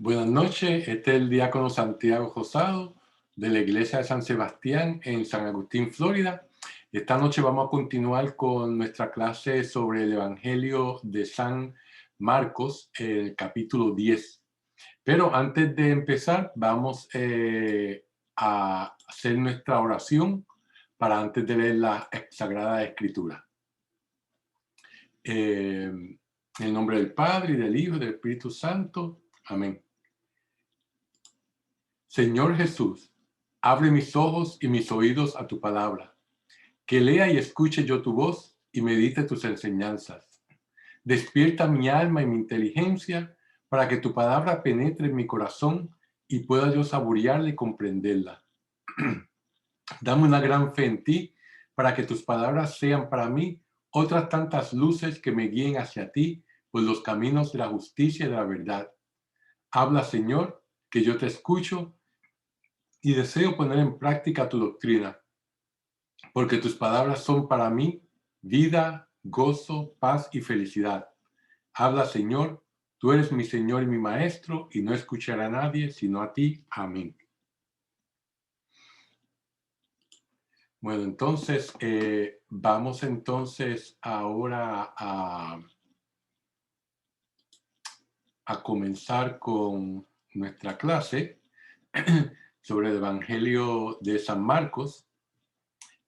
Buenas noches, este es el diácono Santiago Rosado de la iglesia de San Sebastián en San Agustín, Florida. Esta noche vamos a continuar con nuestra clase sobre el Evangelio de San Marcos, el capítulo 10. Pero antes de empezar, vamos a hacer nuestra oración para antes de leer la Sagrada Escritura. En el nombre del Padre, y del Hijo, y del Espíritu Santo. Amén. Señor Jesús, abre mis ojos y mis oídos a tu palabra, que lea y escuche yo tu voz y medite tus enseñanzas. Despierta mi alma y mi inteligencia para que tu palabra penetre en mi corazón y pueda yo saborearla y comprenderla. Dame una gran fe en ti para que tus palabras sean para mí otras tantas luces que me guíen hacia ti por los caminos de la justicia y de la verdad. Habla, Señor, que yo te escucho y deseo poner en práctica tu doctrina, porque tus palabras son para mí vida, gozo, paz y felicidad. Habla, Señor, tú eres mi Señor y mi Maestro, y no escucharé a nadie sino a ti. Amén. Bueno, entonces, vamos entonces ahora a comenzar con nuestra clase sobre el Evangelio de San Marcos.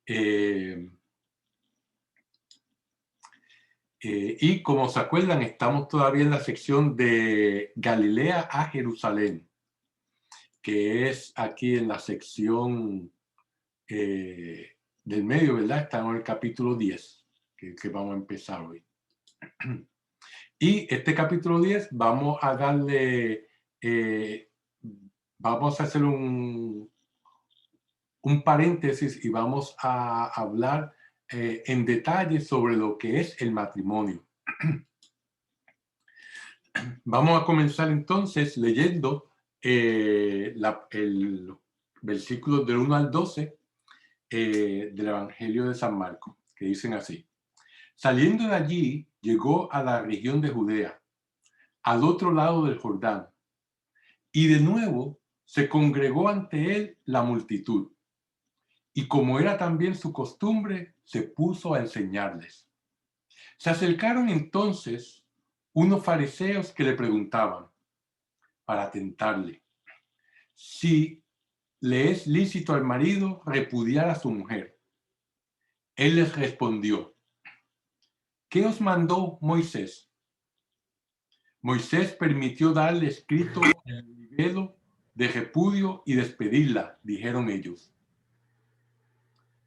Y como se acuerdan, estamos todavía en la sección de Galilea a Jerusalén, que es aquí en la sección del medio, ¿verdad? Estamos en el capítulo 10, que vamos a empezar hoy. Y este capítulo 10 vamos a darle, vamos a hacer un paréntesis y vamos a hablar en detalle sobre lo que es el matrimonio. Vamos a comenzar entonces leyendo el versículo del 1 al 12 del Evangelio de San Marcos, que dicen así. Saliendo de allí, llegó a la región de Judea, al otro lado del Jordán, y de nuevo se congregó ante él la multitud. Y como era también su costumbre, se puso a enseñarles. Se acercaron entonces unos fariseos que le preguntaban, para tentarle, si le es lícito al marido repudiar a su mujer. Él les respondió, ¿qué os mandó Moisés? Moisés permitió darle escrito el libelo de repudio y despedirla, dijeron ellos.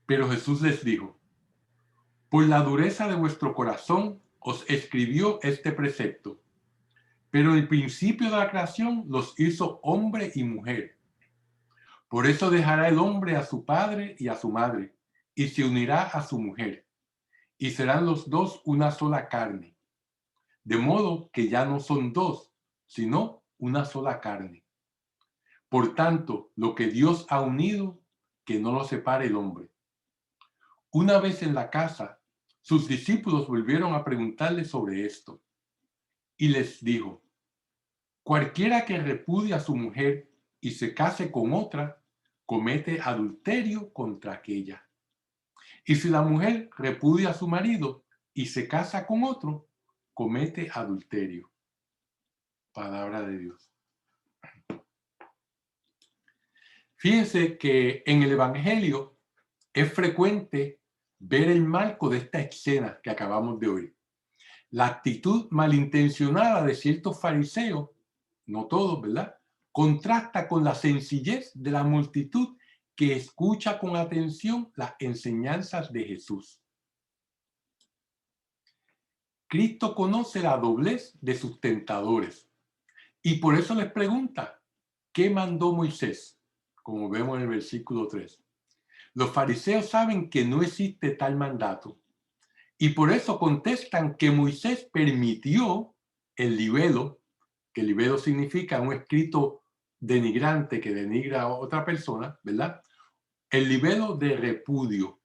Pero Jesús les dijo, por la dureza de vuestro corazón os escribió este precepto, pero el principio de la creación los hizo hombre y mujer. Por eso dejará el hombre a su padre y a su madre, y se unirá a su mujer, y serán los dos una sola carne. De modo que ya no son dos, sino una sola carne. Por tanto, lo que Dios ha unido, que no lo separe el hombre. Una vez en la casa, sus discípulos volvieron a preguntarle sobre esto. Y les dijo, cualquiera que repudie a su mujer y se case con otra, comete adulterio contra aquella. Y si la mujer repudia a su marido y se casa con otro, comete adulterio. Palabra de Dios. Fíjense que en el Evangelio es frecuente ver el marco de esta escena que acabamos de oír. La actitud malintencionada de ciertos fariseos, no todos, ¿verdad?, contrasta con la sencillez de la multitud que escucha con atención las enseñanzas de Jesús. Cristo conoce la doblez de sus tentadores y por eso les pregunta, ¿qué mandó Moisés? Como vemos en el versículo 3. Los fariseos saben que no existe tal mandato y por eso contestan que Moisés permitió el libelo, que libelo significa un escrito denigrante que denigra a otra persona, ¿verdad? El libelo de repudio.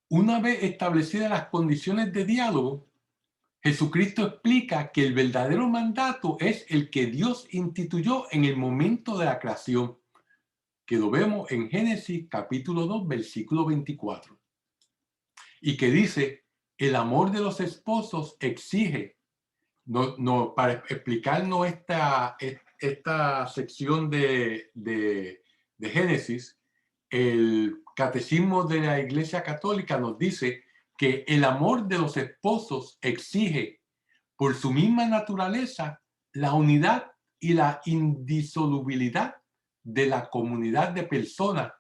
Una vez establecidas las condiciones de diálogo, Jesucristo explica que el verdadero mandato es el que Dios instituyó en el momento de la creación, que lo vemos en Génesis capítulo 2, versículo 24, y que dice, el amor de los esposos exige, para explicarnos esta sección de Génesis, el Catecismo de la Iglesia Católica nos dice que el amor de los esposos exige, por su misma naturaleza, la unidad y la indisolubilidad de la comunidad de personas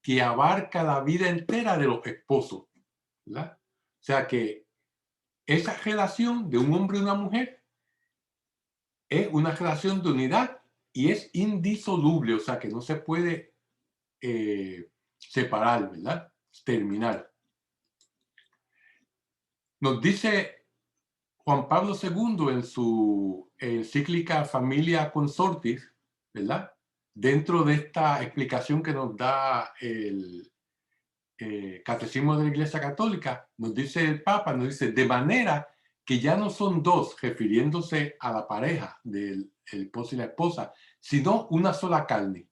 que abarca la vida entera de los esposos, ¿verdad? O sea que esa relación de un hombre y una mujer es una relación de unidad y es indisoluble, o sea que no se puede separar, ¿verdad? Terminar. Nos dice Juan Pablo II en su encíclica Familia Consortis, ¿verdad? Dentro de esta explicación que nos da el Catecismo de la Iglesia Católica, nos dice el Papa, nos dice, de manera que ya no son dos, refiriéndose a la pareja del esposo y la esposa, sino una sola carne.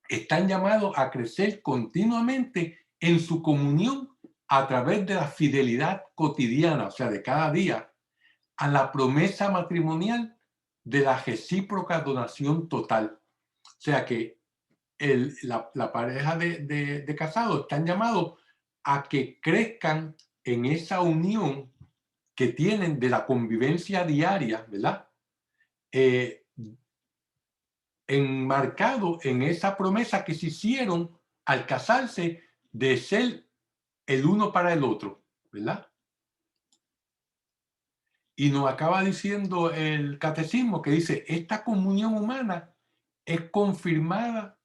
Están llamados a crecer continuamente en su comunión a través de la fidelidad cotidiana, o sea, de cada día, a la promesa matrimonial de la recíproca donación total. O sea que la pareja de casados están llamados a que crezcan en esa unión que tienen de la convivencia diaria, ¿verdad? Enmarcado en esa promesa que se hicieron al casarse de ser el uno para el otro, ¿verdad? Y nos acaba diciendo el catecismo que dice, esta comunión humana es confirmada,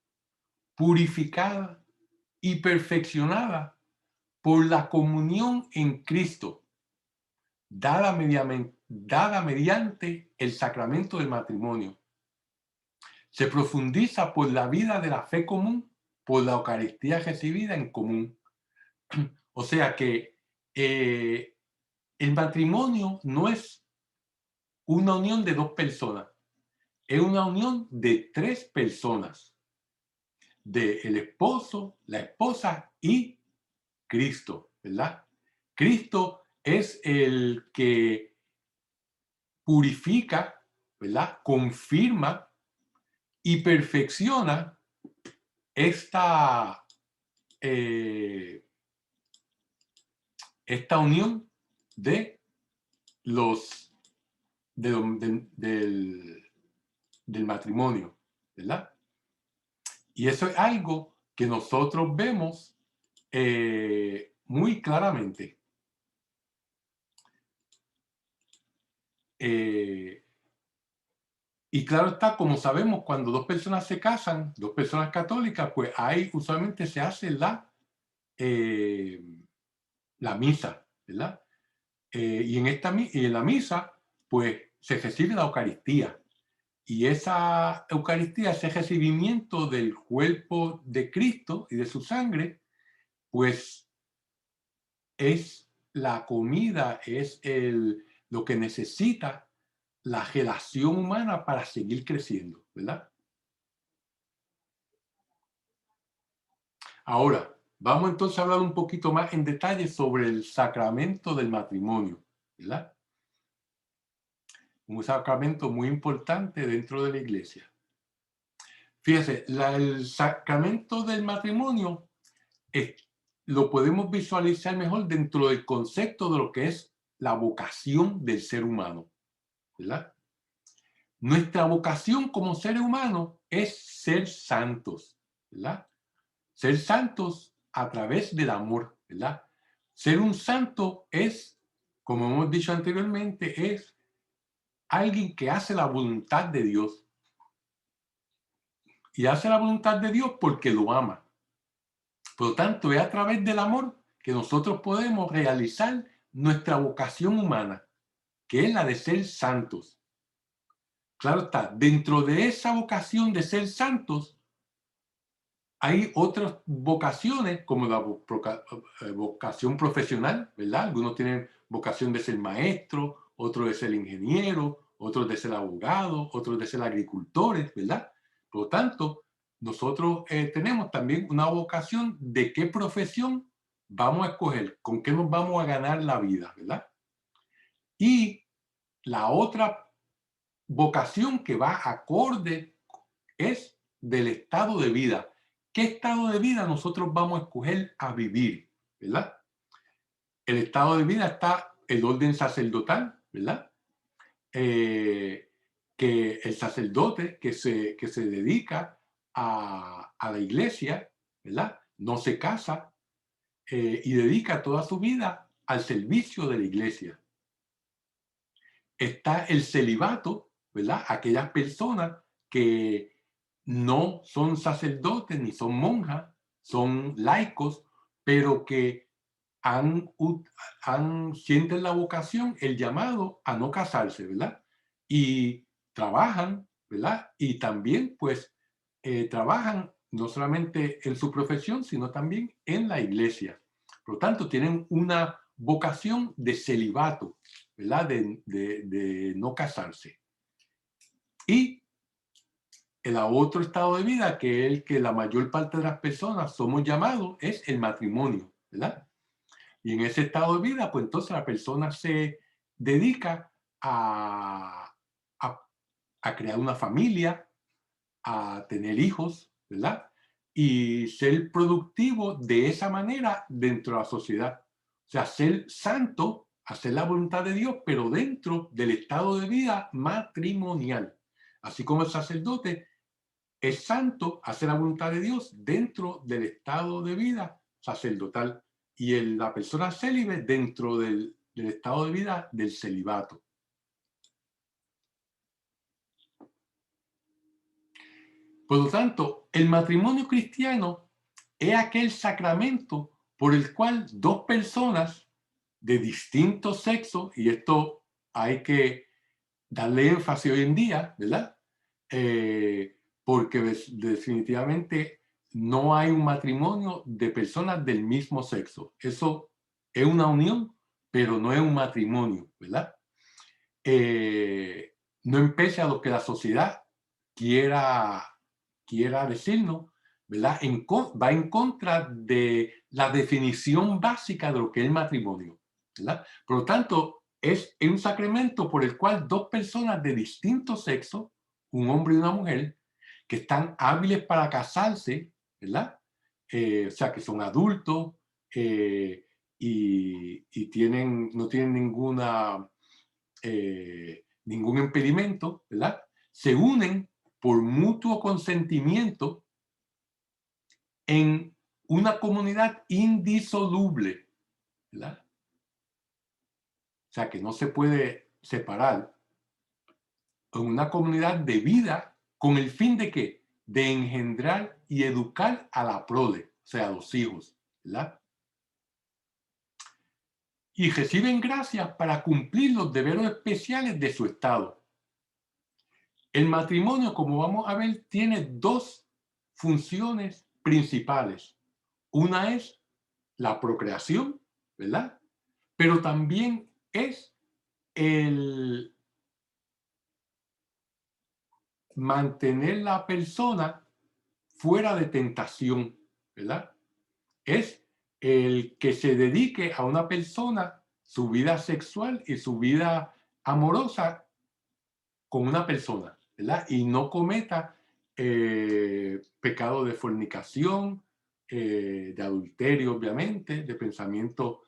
purificada y perfeccionada por la comunión en Cristo, dada mediante el sacramento del matrimonio. Se profundiza por la vida de la fe común, por la Eucaristía recibida en común. O sea que el matrimonio no es una unión de dos personas, es una unión de tres personas, de el esposo, la esposa y Cristo, ¿verdad? Cristo es el que purifica, ¿verdad? Confirma y perfecciona esta, esta unión de los del matrimonio, ¿verdad? Y eso es algo que nosotros vemos muy claramente. Y claro está, como sabemos, cuando dos personas se casan, dos personas católicas, pues ahí usualmente se hace la misa, ¿verdad? Y en la misa, pues se recibe la Eucaristía. Y esa Eucaristía, ese recibimiento del cuerpo de Cristo y de su sangre, pues es la comida, es lo que necesita la relación humana para seguir creciendo, ¿verdad? Ahora, vamos entonces a hablar un poquito más en detalle sobre el sacramento del matrimonio, ¿verdad? Un sacramento muy importante dentro de la iglesia. Fíjese, el sacramento del matrimonio lo podemos visualizar mejor dentro del concepto de lo que es la vocación del ser humano, ¿verdad? Nuestra vocación como seres humanos es ser santos, ¿verdad? Ser santos a través del amor, ¿verdad? Ser un santo es, como hemos dicho anteriormente, es alguien que hace la voluntad de Dios. Y hace la voluntad de Dios porque lo ama. Por lo tanto, es a través del amor que nosotros podemos realizar nuestra vocación humana, que es la de ser santos. Claro está, dentro de esa vocación de ser santos, hay otras vocaciones, como la vocación profesional, ¿verdad? Algunos tienen vocación de ser maestro, otros de ser ingeniero, otros de ser abogado, otros de ser agricultores, ¿verdad? Por lo tanto, nosotros tenemos también una vocación de qué profesión vamos a escoger, con qué nos vamos a ganar la vida, ¿verdad? Y la otra vocación que va acorde es del estado de vida. ¿Qué estado de vida nosotros vamos a escoger a vivir? ¿Verdad? El estado de vida está el orden sacerdotal, ¿verdad? Que el sacerdote que se dedica a la iglesia, ¿verdad? No se casa y dedica toda su vida al servicio de la iglesia. Está el celibato, ¿verdad? Aquellas personas que no son sacerdotes ni son monjas, son laicos, pero que sienten la vocación, el llamado a no casarse, ¿verdad? Y trabajan, ¿verdad? Y también, pues, trabajan no solamente en su profesión, sino también en la iglesia. Por lo tanto, tienen una vocación de celibato, ¿verdad? De no casarse. Y el otro estado de vida, que es el que la mayor parte de las personas somos llamados, es el matrimonio, ¿verdad? Y en ese estado de vida, pues entonces la persona se dedica a, a crear una familia, a tener hijos, ¿verdad? Y ser productivo de esa manera dentro de la sociedad. O sea, ser santo, hacer la voluntad de Dios, pero dentro del estado de vida matrimonial. Así como el sacerdote es santo, hace la voluntad de Dios dentro del estado de vida sacerdotal. Y la persona célibe dentro del estado de vida del celibato. Por lo tanto, el matrimonio cristiano es aquel sacramento por el cual dos personas de distinto sexo, y esto hay que darle énfasis hoy en día, ¿verdad? Porque definitivamente no hay un matrimonio de personas del mismo sexo. Eso es una unión, pero no es un matrimonio, ¿verdad? No empece a lo que la sociedad quiera, quiera decirnos, ¿verdad? Va en contra de la definición básica de lo que es el matrimonio, ¿verdad? Por lo tanto, es un sacramento por el cual dos personas de distinto sexo, un hombre y una mujer, que están hábiles para casarse, ¿verdad? O sea, que son adultos y no tienen ningún impedimento, ¿verdad? Se unen por mutuo consentimiento en una comunidad indisoluble, ¿verdad? O sea, que no se puede separar en una comunidad de vida con el fin de qué? De engendrar y educar a la prole, o sea, a los hijos, ¿verdad? Y reciben gracias para cumplir los deberes especiales de su estado. El matrimonio, como vamos a ver, tiene dos funciones principales. Una es la procreación, ¿verdad? Pero también es el mantener la persona fuera de tentación, ¿verdad? Es el que se dedique a una persona su vida sexual y su vida amorosa con una persona, ¿verdad? Y no cometa pecado de fornicación, de adulterio, obviamente, de pensamientos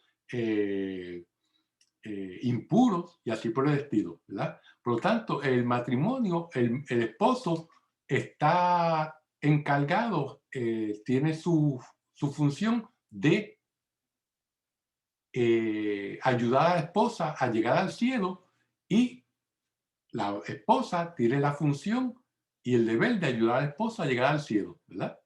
impuros y así por el estilo, ¿verdad? Por lo tanto, el matrimonio, el esposo está encargado, tiene su función de ayudar a la esposa a llegar al cielo y la esposa tiene la función y el deber de ayudar a la esposa a llegar al cielo, ¿verdad?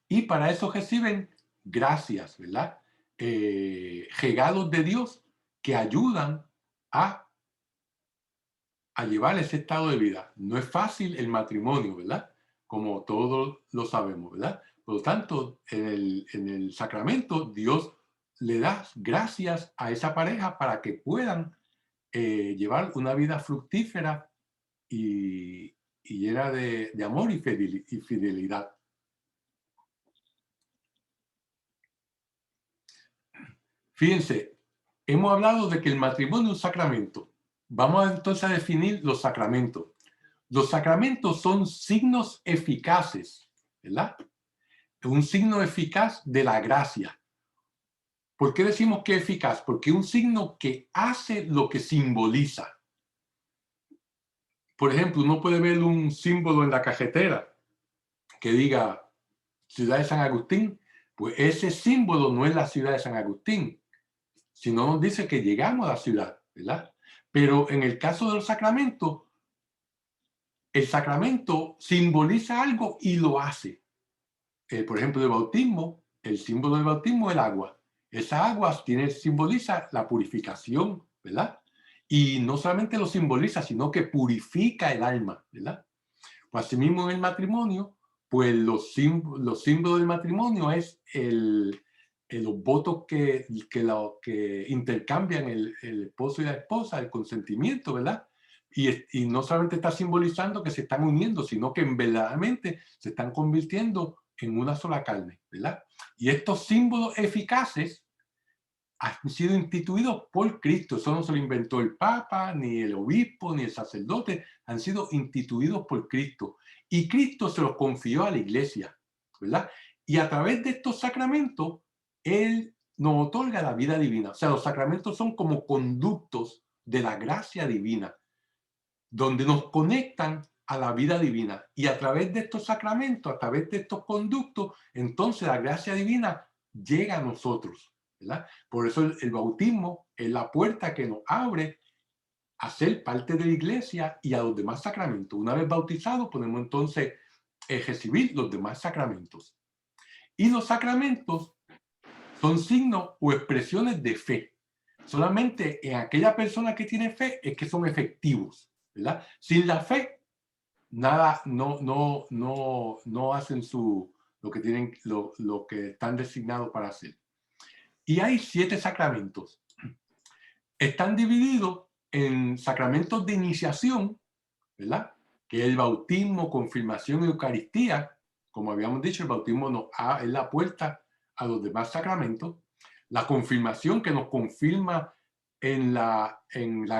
Y para eso reciben gracias, ¿verdad? Regalos de Dios que ayudan a, a llevar ese estado de vida. No es fácil el matrimonio, ¿verdad? Como todos lo sabemos, ¿verdad? Por lo tanto, en el sacramento, Dios le da gracias a esa pareja para que puedan llevar una vida fructífera y, y llena de amor y fidelidad. Fíjense, hemos hablado de que el matrimonio es un sacramento. Vamos entonces a definir los sacramentos. Los sacramentos son signos eficaces, ¿verdad? Un signo eficaz de la gracia. ¿Por qué decimos que es eficaz? Porque es un signo que hace lo que simboliza. Por ejemplo, uno puede ver un símbolo en la cajetera que diga Ciudad de San Agustín, pues ese símbolo no es la ciudad de San Agustín, sino nos dice que llegamos a la ciudad, ¿verdad? Pero en el caso de los sacramentos, el sacramento simboliza algo y lo hace. Por ejemplo, el bautismo, el símbolo del bautismo es el agua. Esa agua simboliza la purificación, ¿verdad? Y no solamente lo simboliza, sino que purifica el alma, ¿verdad? Pues asimismo en el matrimonio, pues los símbolos del matrimonio es los votos que intercambian el esposo y la esposa, el consentimiento, ¿verdad? Y no solamente está simbolizando que se están uniendo, sino que verdaderamente se están convirtiendo en una sola carne, ¿verdad? Y estos símbolos eficaces han sido instituidos por Cristo. Eso no se lo inventó el Papa, ni el obispo, ni el sacerdote. Han sido instituidos por Cristo. Y Cristo se los confió a la iglesia, ¿verdad? Y a través de estos sacramentos, Él nos otorga la vida divina. O sea, los sacramentos son como conductos de la gracia divina, donde nos conectan a la vida divina. Y a través de estos sacramentos, a través de estos conductos, entonces la gracia divina llega a nosotros, ¿verdad? Por eso el bautismo es la puerta que nos abre a ser parte de la iglesia y a los demás sacramentos. Una vez bautizados, podemos entonces recibir los demás sacramentos. Y los sacramentos son signos o expresiones de fe. Solamente en aquella persona que tiene fe es que son efectivos, ¿verdad? Sin la fe, nada, no hacen lo que tienen, lo que están designados para hacer. Y hay 7 sacramentos. Están divididos en sacramentos de iniciación, ¿verdad? Que es el bautismo, confirmación y Eucaristía. Como habíamos dicho, el bautismo es la puerta a los demás sacramentos. La confirmación, que nos confirma en la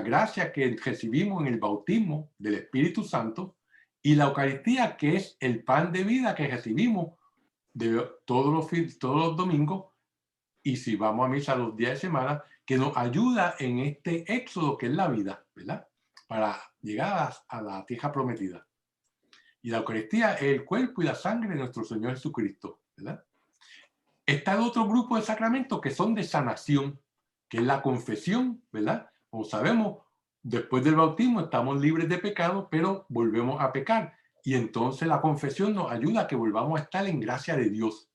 gracia que recibimos en el bautismo del Espíritu Santo. Y la Eucaristía, que es el pan de vida que recibimos todos los domingos. Y si vamos a misa los días de semana, que nos ayuda en este éxodo que es la vida, ¿verdad? Para llegar a la tierra prometida. Y la Eucaristía es el cuerpo y la sangre de nuestro Señor Jesucristo, ¿verdad? Está el otro grupo de sacramentos que son de sanación, que es la confesión, ¿verdad? Como sabemos, después del bautismo estamos libres de pecado, pero volvemos a pecar. Y entonces la confesión nos ayuda a que volvamos a estar en gracia de Dios.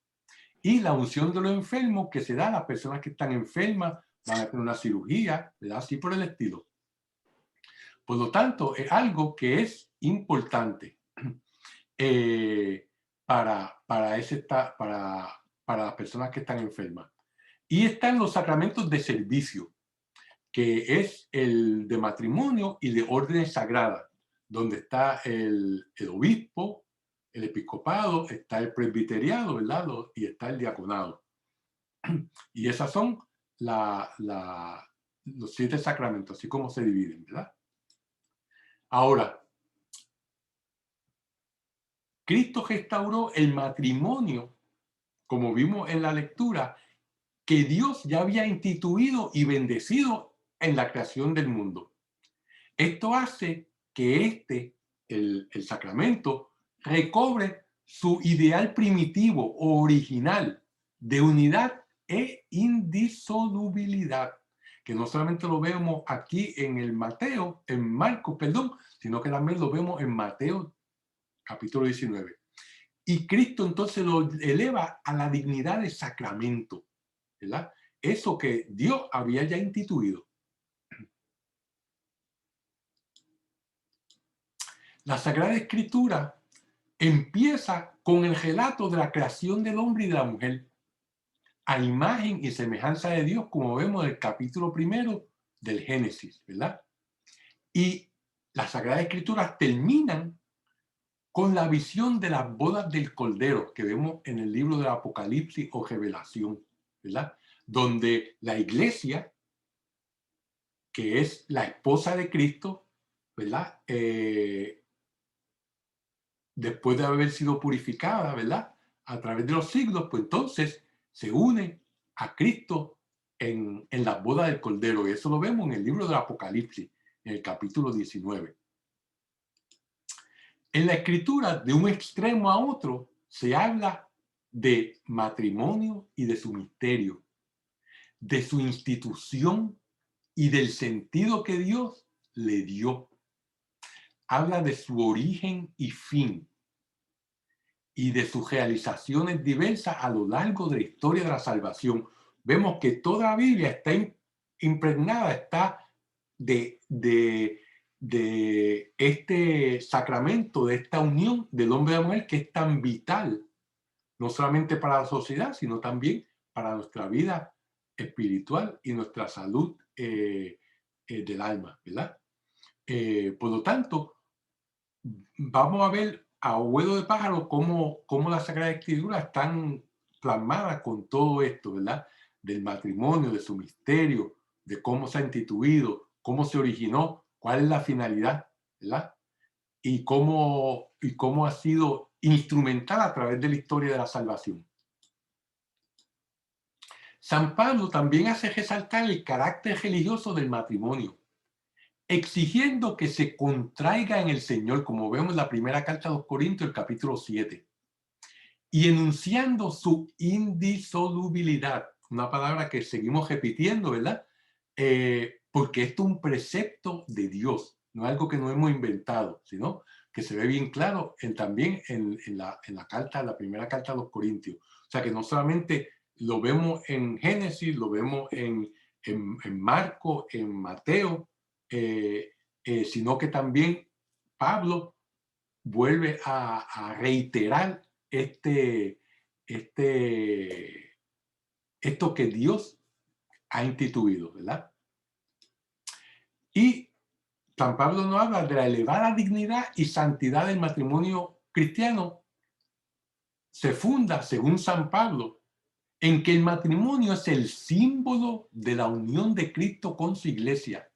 Y la unción de los enfermos que se da a las personas que están enfermas, van a tener una cirugía, ¿verdad? Así por el estilo. Por lo tanto, es algo que es importante para las personas que están enfermas. Y están los sacramentos de servicio, que es el de matrimonio y de órdenes sagradas, donde está el obispo, el episcopado, está el presbiteriado, ¿verdad? Y está el diaconado. Y esas son los 7 sacramentos, así como se dividen, ¿verdad? Ahora, Cristo restauró el matrimonio, como vimos en la lectura, que Dios ya había instituido y bendecido en la creación del mundo. Esto hace que el sacramento, recobre su ideal primitivo o original de unidad e indisolubilidad, que no solamente lo vemos aquí en Marcos, perdón, sino que también lo vemos en Mateo capítulo 19. Y Cristo entonces lo eleva a la dignidad de sacramento, ¿verdad? Eso que Dios había ya instituido. La Sagrada Escritura empieza con el relato de la creación del hombre y de la mujer, a imagen y semejanza de Dios, como vemos en el capítulo 1 del Génesis, ¿verdad? Y las Sagradas Escrituras terminan con la visión de las bodas del Cordero que vemos en el libro del Apocalipsis o Revelación, ¿verdad? Donde la iglesia, que es la esposa de Cristo, ¿verdad? Después de haber sido purificada, ¿verdad? A través de los siglos, pues entonces se une a Cristo en las bodas del Cordero. Y eso lo vemos en el libro del Apocalipsis, en el capítulo 19. En la escritura, de un extremo a otro, se habla de matrimonio y de su misterio, de su institución y del sentido que Dios le dio. Habla de su origen y fin y de sus realizaciones diversas a lo largo de la historia de la salvación. Vemos que toda la Biblia está impregnada, está de este sacramento, de esta unión del hombre y la mujer que es tan vital, no solamente para la sociedad, sino también para nuestra vida espiritual y nuestra salud del alma, ¿verdad? Por lo tanto, vamos a ver a vuelo de pájaro cómo las Sagradas Escrituras están plasmadas con todo esto, ¿verdad? Del matrimonio, de su misterio, de cómo se ha instituido, cómo se originó, cuál es la finalidad, ¿verdad? Y cómo ha sido instrumental a través de la historia de la salvación. San Pablo también hace resaltar el carácter religioso del matrimonio, exigiendo que se contraiga en el Señor, como vemos en la primera carta a los Corintios, el capítulo 7, y enunciando su indisolubilidad, una palabra que seguimos repitiendo, ¿verdad? Porque esto es un precepto de Dios, no es algo que no hemos inventado, sino que se ve bien claro también en la primera carta a los Corintios. O sea que no solamente lo vemos en Génesis, lo vemos en Marco, en Mateo, sino que también Pablo vuelve a reiterar este, esto que Dios ha instituido, ¿verdad? Y San Pablo nos habla de la elevada dignidad y santidad del matrimonio cristiano. Se funda, según San Pablo, en que el matrimonio es el símbolo de la unión de Cristo con su iglesia.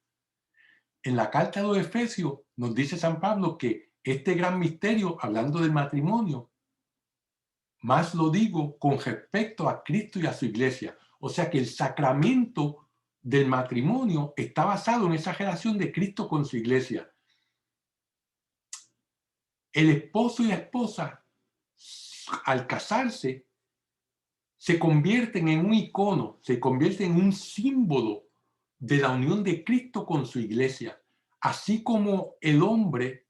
En la carta de los Efesios nos dice San Pablo que este gran misterio, hablando del matrimonio, más lo digo con respecto a Cristo y a su iglesia. O sea que el sacramento del matrimonio está basado en esa relación de Cristo con su iglesia. El esposo y la esposa, al casarse, se convierten en un icono, se convierten en un símbolo de la unión de Cristo con su iglesia. Así como el hombre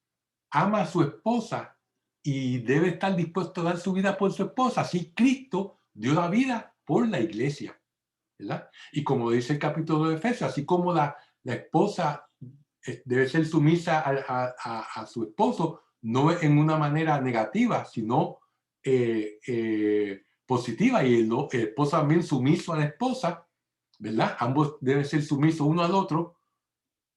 ama a su esposa y debe estar dispuesto a dar su vida por su esposa, así Cristo dio la vida por la iglesia, ¿verdad? Y como dice el capítulo de Efesios, así como la esposa debe ser sumisa a su esposo, no en una manera negativa, sino positiva, y el esposo también sumiso a la esposa, ¿verdad? Ambos deben ser sumisos uno al otro,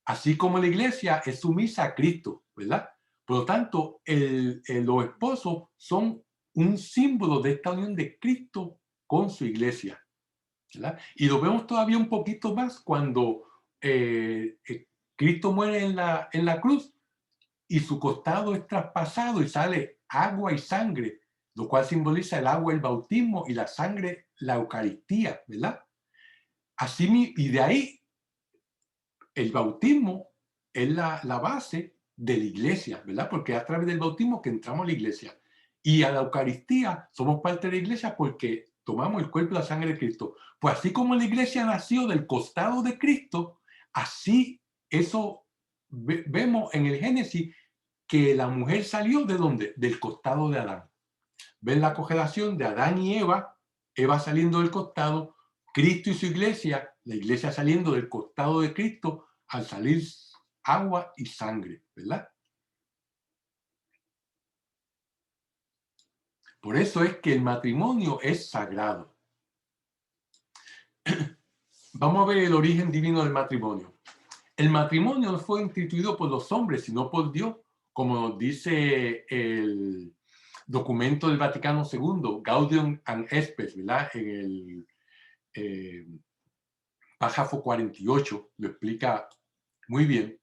así como la iglesia es sumisa a Cristo, ¿verdad? Por lo tanto, los esposos son un símbolo de esta unión de Cristo con su iglesia, ¿verdad? Y lo vemos todavía un poquito más cuando Cristo muere en la cruz y su costado es traspasado y sale agua y sangre, lo cual simboliza el agua, el bautismo, y la sangre, la Eucaristía, ¿verdad? Así, y de ahí el bautismo es la base de la iglesia, ¿verdad? Porque es a través del bautismo que entramos a la iglesia. Y a la Eucaristía somos parte de la iglesia porque tomamos el cuerpo y la sangre de Cristo. Pues así como la iglesia nació del costado de Cristo, así eso vemos en el Génesis que la mujer salió ¿de dónde? Del costado de Adán. Ven la correlación de Adán y Eva, Eva saliendo del costado, Cristo y su iglesia, la iglesia saliendo del costado de Cristo al salir agua y sangre, ¿verdad? Por eso es que el matrimonio es sagrado. Vamos a ver el origen divino del matrimonio. El matrimonio no fue instituido por los hombres, sino por Dios, como nos dice el documento del Vaticano II, Gaudium et Spes, ¿verdad? En el párrafo 48 lo explica muy bien.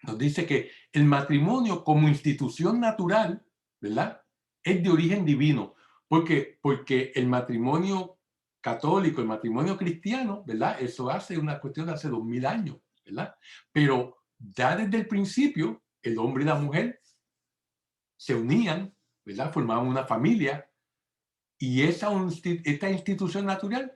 Nos dice que el matrimonio como institución natural, ¿verdad? Es de origen divino. ¿Por qué? Porque el matrimonio católico, el matrimonio cristiano, ¿verdad? Eso hace una cuestión de hace 2000 años, ¿verdad? Pero ya desde el principio, el hombre y la mujer se unían, ¿verdad? Formaban una familia y esta institución natural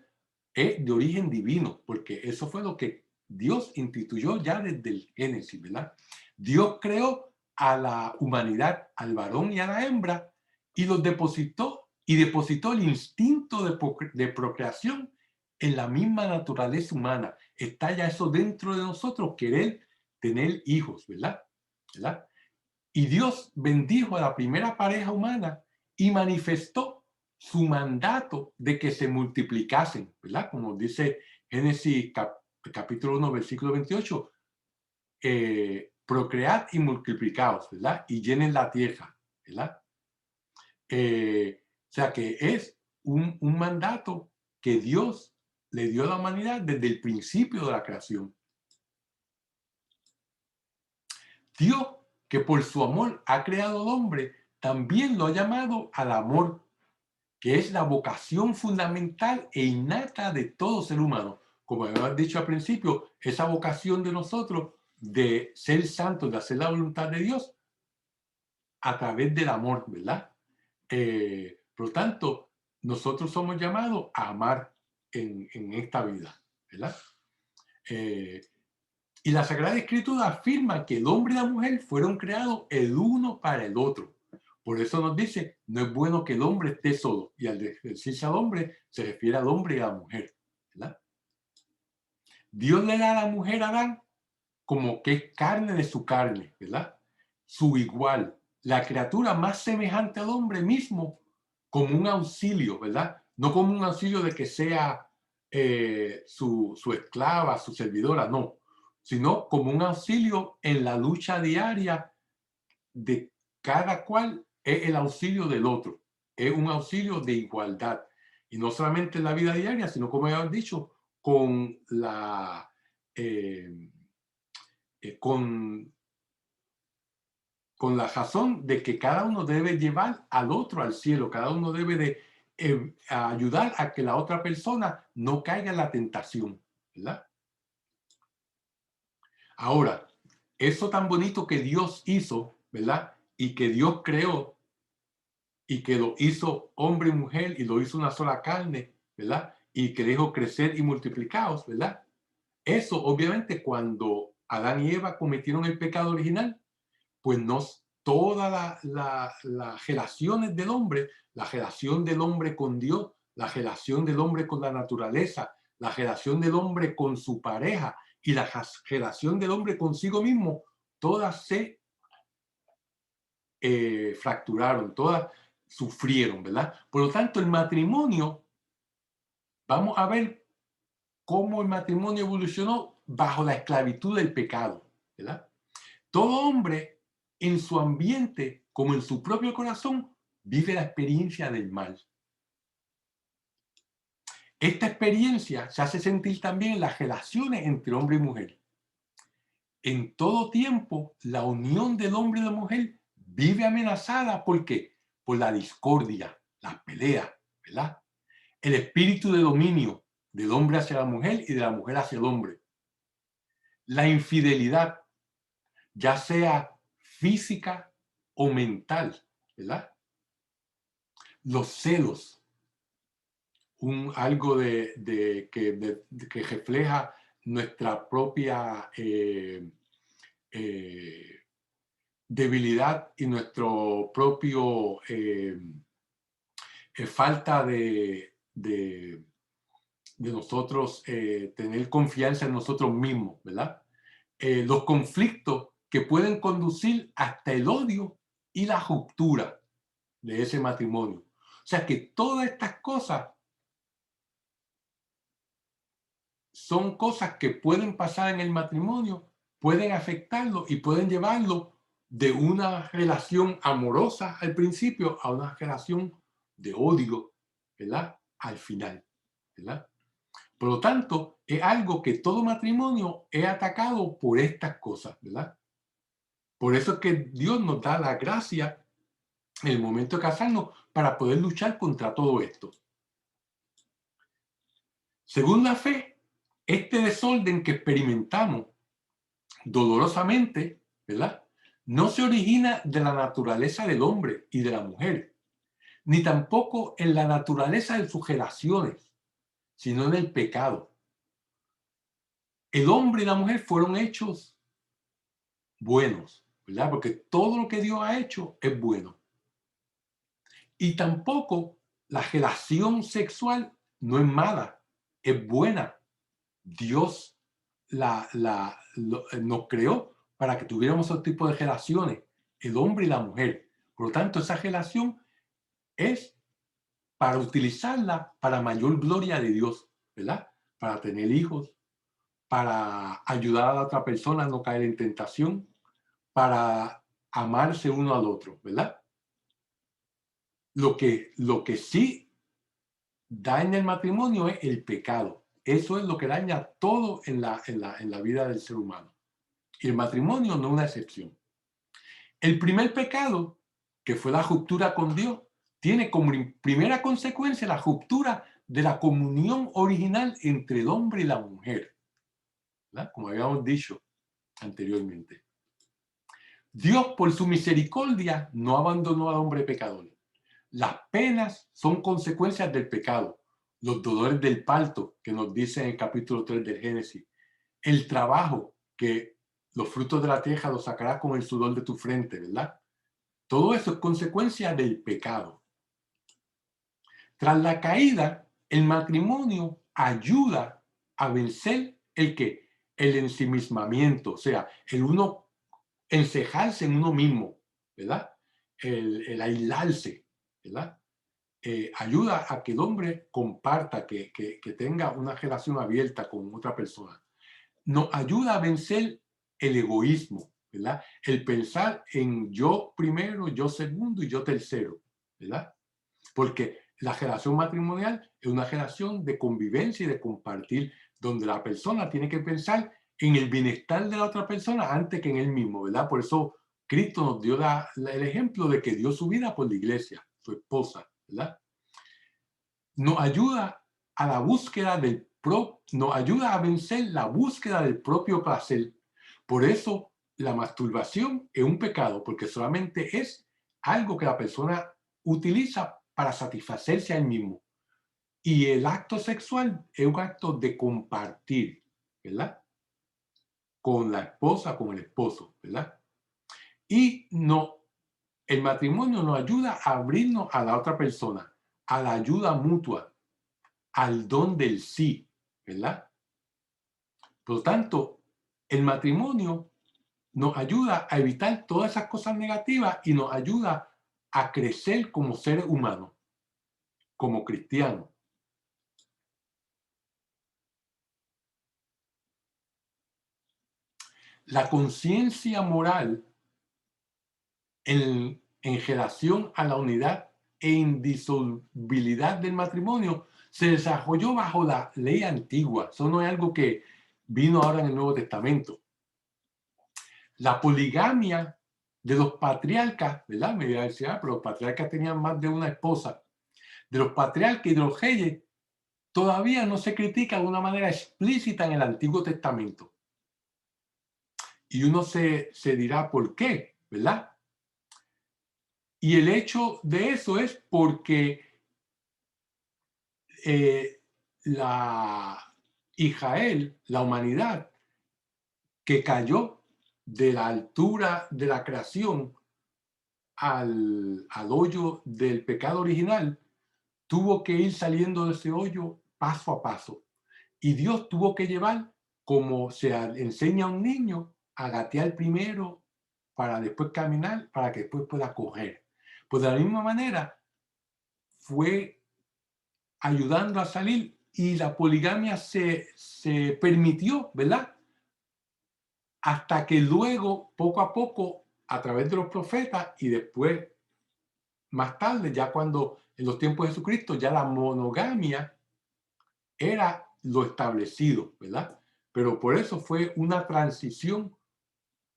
es de origen divino, porque eso fue lo que Dios instituyó ya desde el Génesis, ¿verdad? Dios creó a la humanidad, al varón y a la hembra, y los depositó, y depositó el instinto de procreación en la misma naturaleza humana. Está ya eso dentro de nosotros, querer tener hijos, ¿verdad? ¿Verdad? Y Dios bendijo a la primera pareja humana y manifestó su mandato de que se multiplicasen, ¿verdad? Como dice Génesis capítulo 1, versículo 28, procread y multiplicaos, ¿verdad? Y llenen la tierra, ¿verdad? O sea que es un mandato que Dios le dio a la humanidad desde el principio de la creación. Dios, que por su amor ha creado al hombre, también lo ha llamado al amor, que es la vocación fundamental e innata de todo ser humano. Como habíamos dicho al principio, esa vocación de nosotros de ser santos, de hacer la voluntad de Dios a través del amor, ¿verdad? Por lo tanto, nosotros somos llamados a amar en esta vida, ¿verdad? Y la Sagrada Escritura afirma que el hombre y la mujer fueron creados el uno para el otro. Por eso nos dice, no es bueno que el hombre esté solo. Y al decirse al hombre, se refiere al hombre y a la mujer, ¿verdad? Dios le da a la mujer a Adán como que es carne de su carne, ¿verdad? Su igual, la criatura más semejante al hombre mismo, como un auxilio, ¿verdad? No como un auxilio de que sea su esclava, su servidora, no, sino como un auxilio en la lucha diaria de cada cual, es el auxilio del otro, es un auxilio de igualdad. Y no solamente en la vida diaria, sino como ya he dicho, con la... con la razón de que cada uno debe llevar al otro al cielo, cada uno debe de ayudar a que la otra persona no caiga en la tentación, ¿verdad? Ahora, eso tan bonito que Dios hizo, ¿verdad? Y que Dios creó y que lo hizo hombre y mujer y lo hizo una sola carne, ¿verdad? Y que dijo crecer y multiplicaos, ¿verdad? Eso obviamente cuando Adán y Eva cometieron el pecado original, pues no todas las relaciones del hombre, la relación del hombre con Dios, la relación del hombre con la naturaleza, la relación del hombre con su pareja y la relación del hombre consigo mismo, todas se fracturaron, todas sufrieron, ¿verdad? Por lo tanto, el matrimonio, vamos a ver cómo el matrimonio evolucionó bajo la esclavitud del pecado, ¿verdad? Todo hombre en su ambiente como en su propio corazón vive la experiencia del mal. Esta experiencia se hace sentir también en las relaciones entre hombre y mujer. En todo tiempo, la unión del hombre y la mujer vive amenazada. ¿Por qué? Por la discordia, las peleas, ¿verdad? El espíritu de dominio del hombre hacia la mujer y de la mujer hacia el hombre. La infidelidad, ya sea física o mental, ¿verdad? Los celos, algo que refleja nuestra propia debilidad y nuestro propio falta de nosotros tener confianza en nosotros mismos, ¿verdad? Los conflictos que pueden conducir hasta el odio y la ruptura de ese matrimonio. sea que todas estas cosas son cosas que pueden pasar en el matrimonio, pueden afectarlo y pueden llevarlo de una relación amorosa al principio a una relación de odio, ¿verdad? Al final, ¿verdad? Por lo tanto, es algo que todo matrimonio es atacado por estas cosas, ¿verdad? Por eso es que Dios nos da la gracia en el momento de casarnos para poder luchar contra todo esto. Según la fe, este desorden que experimentamos dolorosamente, ¿verdad? No se origina de la naturaleza del hombre y de la mujer, ni tampoco en la naturaleza de sus relaciones, sino en el pecado. El hombre y la mujer fueron hechos buenos, ¿verdad? Porque todo lo que Dios ha hecho es bueno. Y tampoco la relación sexual no es mala, es buena. Dios nos creó para que tuviéramos otro tipo de relaciones, el hombre y la mujer. Por lo tanto, esa relación es para utilizarla para mayor gloria de Dios, ¿verdad? Para tener hijos, para ayudar a la otra persona a no caer en tentación, para amarse uno al otro, ¿verdad? Lo que sí daña el matrimonio es el pecado. Eso es lo que daña todo en la vida del ser humano. Y el matrimonio no es una excepción. El primer pecado, que fue la ruptura con Dios, tiene como primera consecuencia la ruptura de la comunión original entre el hombre y la mujer, ¿verdad? Como habíamos dicho anteriormente. Dios, por su misericordia, no abandonó al hombre pecador. Las penas son consecuencias del pecado. Los dolores del parto, que nos dice en el capítulo 3 del Génesis. El trabajo, que los frutos de la tierra los sacarás con el sudor de tu frente, ¿verdad? Todo eso es consecuencia del pecado. Tras la caída, el matrimonio ayuda a vencer el ensimismamiento, o sea, el uno encejarse en uno mismo, ¿verdad? El aislarse, ¿verdad? Ayuda a que el hombre comparta, que tenga una relación abierta con otra persona. Nos ayuda a vencer el egoísmo, ¿verdad? El pensar en yo primero, yo segundo y yo tercero, ¿verdad? Porque la relación matrimonial es una relación de convivencia y de compartir, donde la persona tiene que pensar en el bienestar de la otra persona antes que en él mismo, ¿verdad? Por eso Cristo nos dio el ejemplo de que dio su vida por la iglesia, su esposa, ¿verdad? Nos ayuda a la búsqueda nos ayuda a vencer la búsqueda del propio placer. Por eso la masturbación es un pecado, porque solamente es algo que la persona utiliza para satisfacerse a él mismo. Y el acto sexual es un acto de compartir, ¿verdad? Con la esposa, con el esposo, ¿verdad? Y no, el matrimonio nos ayuda a abrirnos a la otra persona, a la ayuda mutua, al don del sí, ¿verdad? Por lo tanto, el matrimonio nos ayuda a evitar todas esas cosas negativas y nos ayuda a crecer como seres humanos, como cristianos. La conciencia moral en relación a la unidad e indisolubilidad del matrimonio se desarrolló bajo la ley antigua. Eso no es algo que vino ahora en el Nuevo Testamento. La poligamia de los patriarcas, ¿verdad? Me iba a decir, pero los patriarcas tenían más de una esposa. De los patriarcas y de los reyes, todavía no se critica de una manera explícita en el Antiguo Testamento. Y uno se dirá, ¿por qué? ¿Verdad? Y el hecho de eso es porque la Israel, la humanidad, que cayó de la altura de la creación al hoyo del pecado original, tuvo que ir saliendo de ese hoyo paso a paso. Y Dios tuvo que llevar, como se enseña a un niño, a gatear primero para después caminar, para que después pueda correr. Pues de la misma manera, fue ayudando a salir y la poligamia se permitió, ¿verdad? Hasta que luego, poco a poco, a través de los profetas y después, más tarde, ya cuando en los tiempos de Jesucristo, ya la monogamia era lo establecido, ¿verdad? Pero por eso fue una transición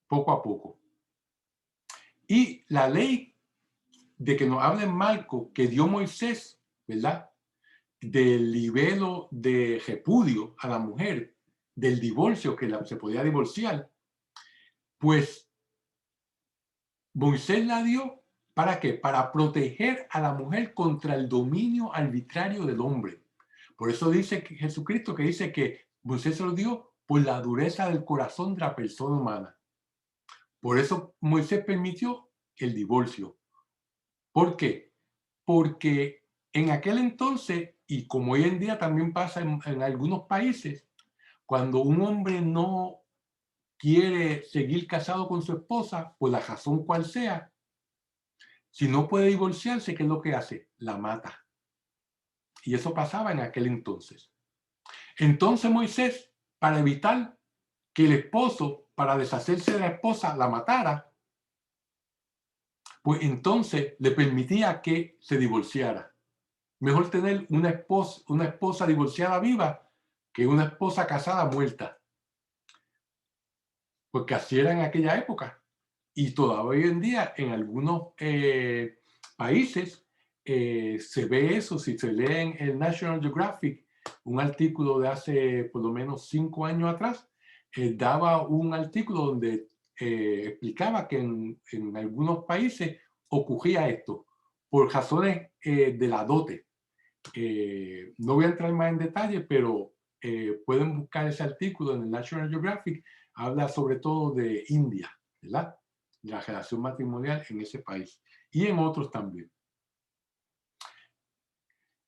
poco a poco. Y la ley de que nos habla en Marco, que dio Moisés, ¿verdad? Del libelo de repudio a la mujer, del divorcio, que se podía divorciar, pues Moisés la dio, ¿para qué? Para proteger a la mujer contra el dominio arbitrario del hombre. Por eso dice que Jesucristo, que dice que Moisés se lo dio por la dureza del corazón de la persona humana. Por eso Moisés permitió el divorcio. ¿Por qué? Porque en aquel entonces, y como hoy en día también pasa en algunos países, cuando un hombre no quiere seguir casado con su esposa, por la razón cual sea, si no puede divorciarse, ¿qué es lo que hace? La mata. Y eso pasaba en aquel entonces. Entonces Moisés, para evitar que el esposo, para deshacerse de la esposa, la matara, pues entonces le permitía que se divorciara. Mejor tener una esposa divorciada viva que una esposa casada muerta. Porque así era en aquella época. Y todavía hoy en día en algunos países se ve eso. Si se lee en el National Geographic, un artículo de hace por lo menos 5 años atrás, daba un artículo donde explicaba que en algunos países ocurría esto por razones de la dote. No voy a entrar más en detalle, pero pueden buscar ese artículo en el National Geographic. Habla sobre todo de India, ¿verdad? De la relación matrimonial en ese país y en otros también.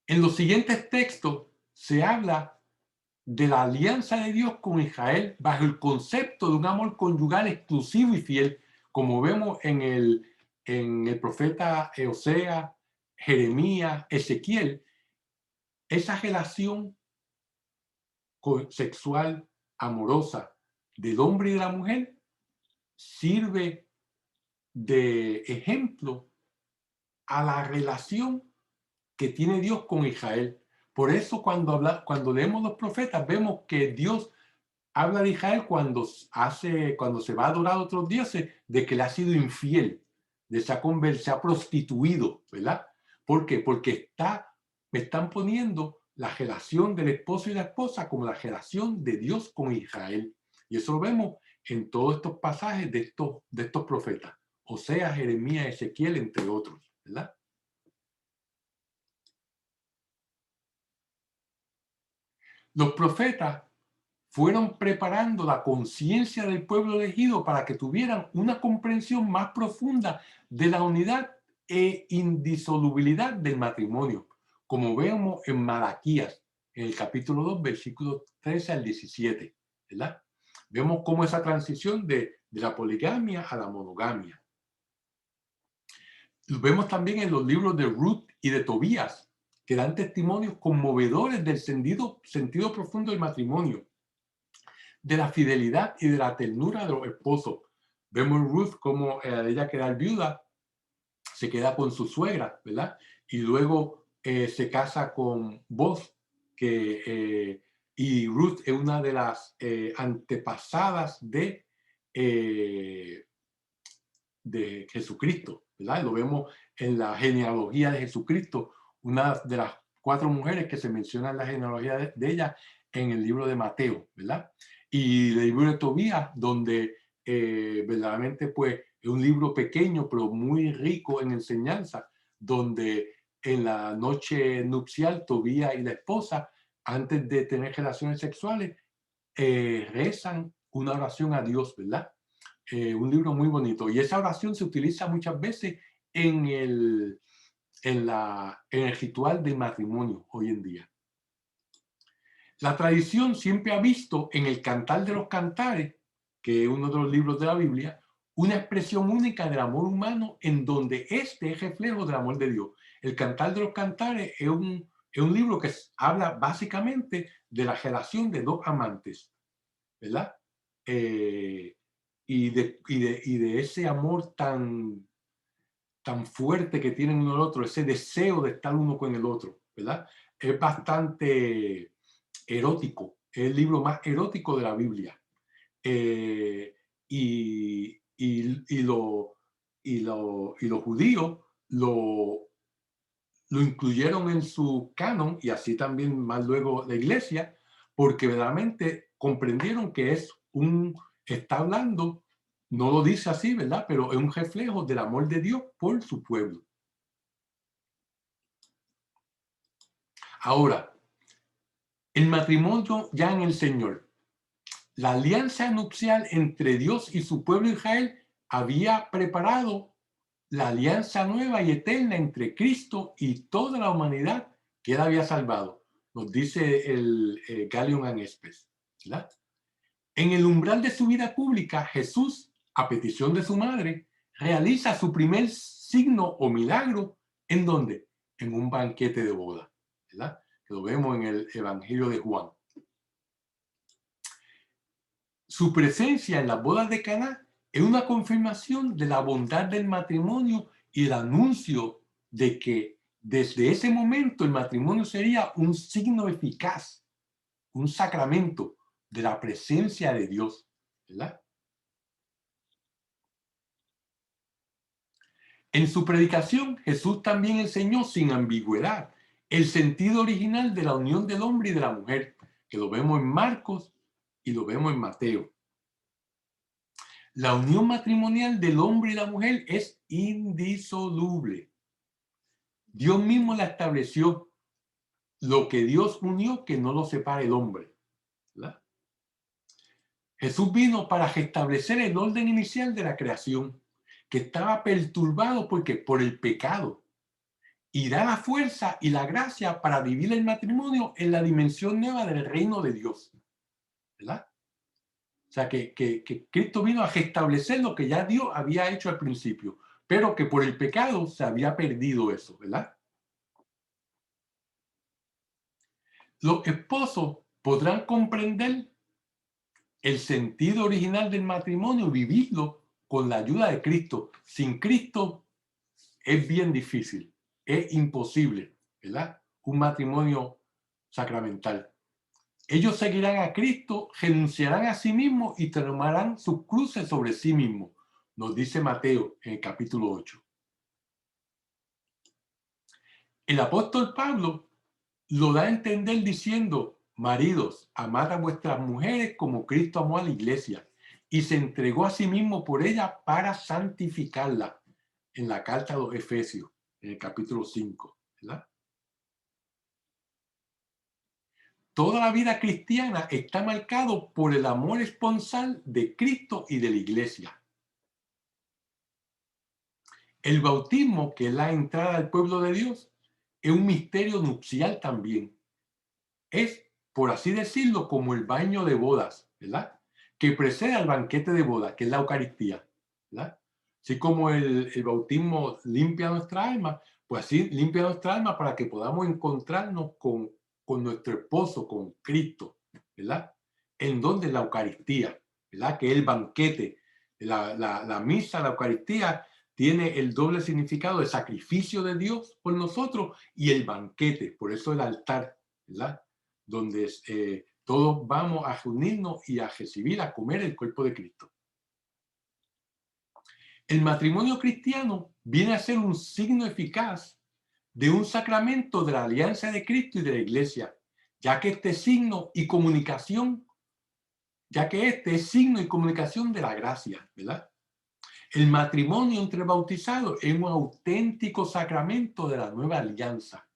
En los siguientes textos se habla de la alianza de Dios con Israel bajo el concepto de un amor conyugal exclusivo y fiel, como vemos en el profeta Osea, Jeremías, Ezequiel. Esa relación sexual amorosa del hombre y de la mujer sirve de ejemplo a la relación que tiene Dios con Israel. Por eso cuando leemos los profetas vemos que Dios habla de Israel cuando se va a adorar a otros dioses, de que le ha sido infiel, se ha prostituido, ¿verdad? ¿Por qué? Porque me están poniendo la relación del esposo y la esposa como la relación de Dios con Israel. Y eso lo vemos en todos estos pasajes de estos profetas. Osea, Jeremías, Ezequiel, entre otros, ¿verdad? Los profetas fueron preparando la conciencia del pueblo elegido para que tuvieran una comprensión más profunda de la unidad e indisolubilidad del matrimonio, como vemos en Malaquías, en el capítulo 2, versículos 13 al 17, ¿verdad? Vemos cómo esa transición de la poligamia a la monogamia. Lo vemos también en los libros de Ruth y de Tobías, que dan testimonios conmovedores del sentido profundo del matrimonio, de la fidelidad y de la ternura de los esposos. Vemos en Ruth cómo ella queda viuda, se queda con su suegra, ¿verdad? Y luego se casa con Boaz, y Ruth es una de las antepasadas de Jesucristo, ¿verdad? Lo vemos en la genealogía de Jesucristo, una de las 4 mujeres que se menciona en la genealogía de ella en el libro de Mateo, ¿verdad? Y el libro de Tobías, donde verdaderamente pues es un libro pequeño pero muy rico en enseñanza, donde en la noche nupcial Tobías y la esposa, antes de tener relaciones sexuales, rezan una oración a Dios, ¿verdad? Un libro muy bonito. Y esa oración se utiliza muchas veces en en el ritual del matrimonio hoy en día. La tradición siempre ha visto en el Cantar de los Cantares, que es uno de los libros de la Biblia, una expresión única del amor humano en donde este es reflejo del amor de Dios. El Cantar de los Cantares es un libro que habla básicamente de la relación de dos amantes, ¿verdad? Y de ese amor tan fuerte que tienen uno al otro, ese deseo de estar uno con el otro, ¿verdad? Es bastante erótico, es el libro más erótico de la Biblia. Eh, y los judíos lo incluyeron en su canon y así también más luego la iglesia, porque verdaderamente comprendieron que está hablando, no lo dice así, ¿verdad? Pero es un reflejo del amor de Dios por su pueblo. Ahora, el matrimonio ya en el Señor. La alianza nupcial entre Dios y su pueblo Israel había preparado la alianza nueva y eterna entre Cristo y toda la humanidad que él había salvado. Nos dice el Galion and Espes, ¿verdad? En el umbral de su vida pública, Jesús, a petición de su madre, realiza su primer signo o milagro. ¿En dónde? En un banquete de boda, ¿verdad? Que lo vemos en el Evangelio de Juan. Su presencia en las bodas de Caná es una confirmación de la bondad del matrimonio y el anuncio de que desde ese momento el matrimonio sería un signo eficaz, un sacramento de la presencia de Dios, ¿verdad? En su predicación, Jesús también enseñó sin ambigüedad el sentido original de la unión del hombre y de la mujer, que lo vemos en Marcos y lo vemos en Mateo. La unión matrimonial del hombre y la mujer es indisoluble. Dios mismo la estableció. Lo que Dios unió, que no lo separe el hombre, ¿verdad? Jesús vino para restablecer el orden inicial de la creación, que estaba perturbado por el pecado, y da la fuerza y la gracia para vivir el matrimonio en la dimensión nueva del reino de Dios, ¿verdad? O sea, que Cristo vino a restablecer lo que ya Dios había hecho al principio, pero que por el pecado se había perdido eso, ¿verdad? Los esposos podrán comprender el sentido original del matrimonio y vivirlo con la ayuda de Cristo. Sin Cristo es bien difícil, es imposible, ¿verdad? Un matrimonio sacramental. Ellos seguirán a Cristo, renunciarán a sí mismos y tomarán sus cruces sobre sí mismos, nos dice Mateo en el capítulo 8. El apóstol Pablo lo da a entender diciendo: maridos, amad a vuestras mujeres como Cristo amó a la iglesia y se entregó a sí mismo por ella para santificarla, en la carta a los Efesios, en el capítulo 5, ¿verdad? Toda la vida cristiana está marcado por el amor esponsal de Cristo y de la iglesia. El bautismo, que es la entrada al pueblo de Dios, es un misterio nupcial también. Es, por así decirlo, como el baño de bodas, ¿verdad? Que precede al banquete de bodas, que es la Eucaristía, ¿verdad? Así como el bautismo limpia nuestra alma, pues así limpia nuestra alma para que podamos encontrarnos con nuestro esposo, con Cristo, ¿verdad? En donde la Eucaristía, ¿verdad? Que es el banquete. La misa, la Eucaristía, tiene el doble significado de sacrificio de Dios por nosotros y el banquete, por eso el altar, ¿verdad? Donde todos vamos a reunirnos y a recibir, a comer el cuerpo de Cristo. El matrimonio cristiano viene a ser un signo eficaz de un sacramento de la alianza de Cristo y de la iglesia, ya que este signo y comunicación, ya que este es signo y comunicación de la gracia, ¿verdad? El matrimonio entre bautizados es un auténtico sacramento de la nueva alianza.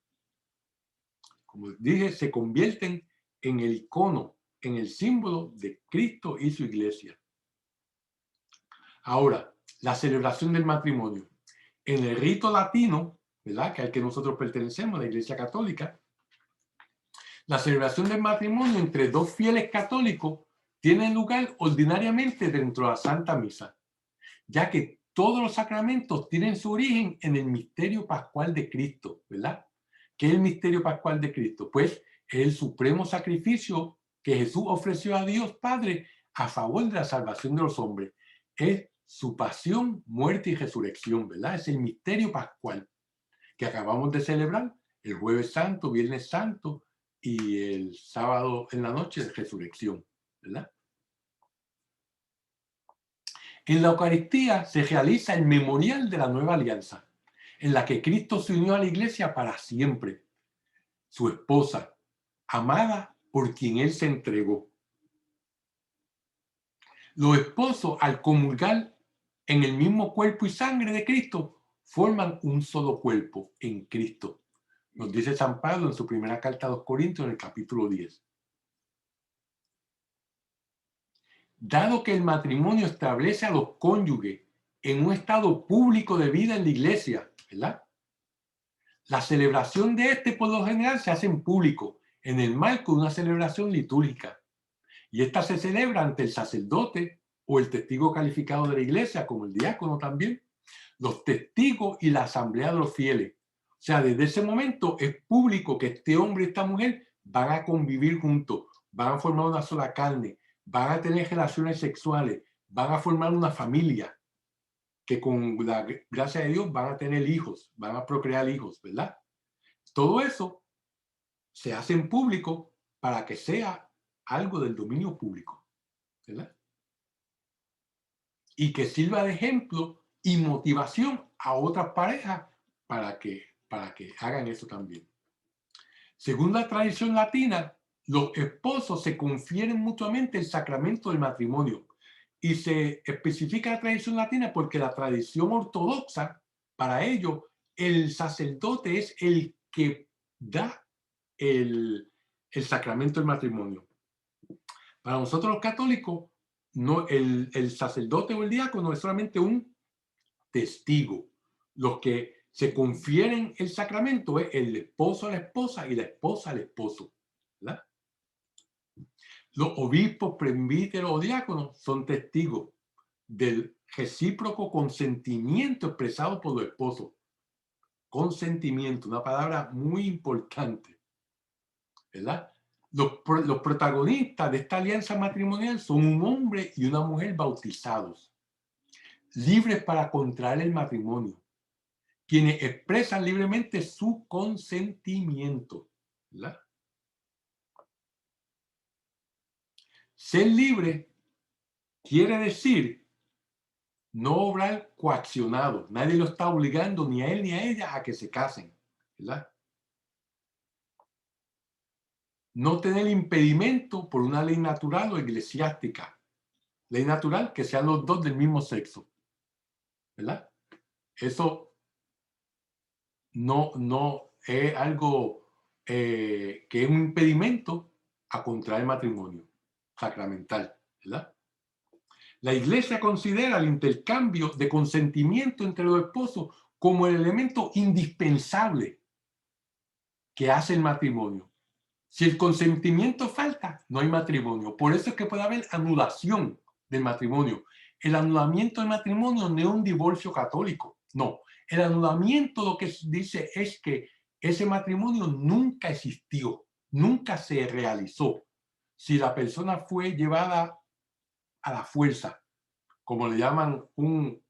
Como dije, se convierten en el icono, en el símbolo de Cristo y su iglesia. Ahora, la celebración del matrimonio. En el rito latino, ¿verdad?, que al que nosotros pertenecemos, la Iglesia Católica, la celebración del matrimonio entre dos fieles católicos tiene lugar ordinariamente dentro de la Santa Misa, ya que todos los sacramentos tienen su origen en el misterio pascual de Cristo, ¿verdad? ¿Qué es el misterio pascual de Cristo? Pues es el supremo sacrificio que Jesús ofreció a Dios Padre a favor de la salvación de los hombres. Es su pasión, muerte y resurrección, ¿verdad? Es el misterio pascual que acabamos de celebrar el Jueves Santo, Viernes Santo y el sábado en la noche de resurrección, ¿verdad? En la Eucaristía se realiza el memorial de la nueva alianza, en la que Cristo se unió a la iglesia para siempre, su esposa, amada por quien Él se entregó. Los esposos, al comulgar en el mismo cuerpo y sangre de Cristo, forman un solo cuerpo en Cristo. Nos dice San Pablo en su primera carta a los Corintios en el capítulo 10. Dado que el matrimonio establece a los cónyuges en un estado público de vida en la iglesia, ¿verdad? La celebración de este, por lo general, se hace en público, en el marco de una celebración litúrgica. Y esta se celebra ante el sacerdote o el testigo calificado de la iglesia, como el diácono también, los testigos y la asamblea de los fieles. O sea, desde ese momento es público que este hombre y esta mujer van a convivir juntos, van a formar una sola carne, van a tener relaciones sexuales, van a formar una familia que con la gracia de Dios van a tener hijos, van a procrear hijos, ¿verdad? Todo eso se hace en público para que sea algo del dominio público, ¿verdad? Y que sirva de ejemplo y motivación a otras parejas para que hagan eso también. Según la tradición latina, los esposos se confieren mutuamente el sacramento del matrimonio. Y se especifica la tradición latina porque la tradición ortodoxa, para ello, el sacerdote es el que da el sacramento del matrimonio. Para nosotros los católicos, no, el sacerdote o el diácono es solamente un testigo. Los que se confieren el sacramento es el esposo a la esposa y la esposa al esposo, ¿verdad? Los obispos, presbíteros o diáconos son testigos del recíproco consentimiento expresado por los esposos. Consentimiento, una palabra muy importante, ¿verdad? Los protagonistas de esta alianza matrimonial son un hombre y una mujer bautizados, libres para contraer el matrimonio, quienes expresan libremente su consentimiento, ¿verdad? Ser libre quiere decir no obrar coaccionado. Nadie lo está obligando ni a él ni a ella a que se casen, ¿verdad? No tener impedimento por una ley natural o eclesiástica. Ley natural, que sean los dos del mismo sexo, ¿verdad? Eso no es algo que es un impedimento a contraer matrimonio sacramental, ¿verdad? La Iglesia considera el intercambio de consentimiento entre los esposos como el elemento indispensable que hace el matrimonio. Si el consentimiento falta, no hay matrimonio. Por eso es que puede haber anulación del matrimonio. El anulamiento del matrimonio no es un divorcio católico, no. El anulamiento lo que dice es que ese matrimonio nunca existió, nunca se realizó. Si la persona fue llevada a la fuerza, como le llaman un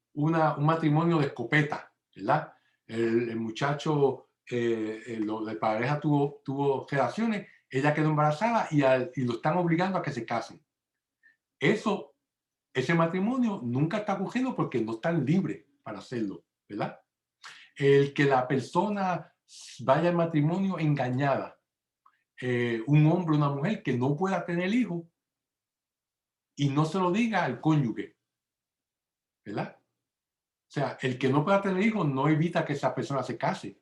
matrimonio de escopeta, ¿verdad? El muchacho, la pareja tuvo relaciones, ella quedó embarazada y lo están obligando a que se casen. Ese matrimonio nunca está ocurriendo porque no están libres para hacerlo, ¿verdad? El que la persona vaya al matrimonio engañada, un hombre o una mujer que no pueda tener hijos y no se lo diga al cónyuge, ¿verdad? O sea, el que no pueda tener hijos no evita que esa persona se case,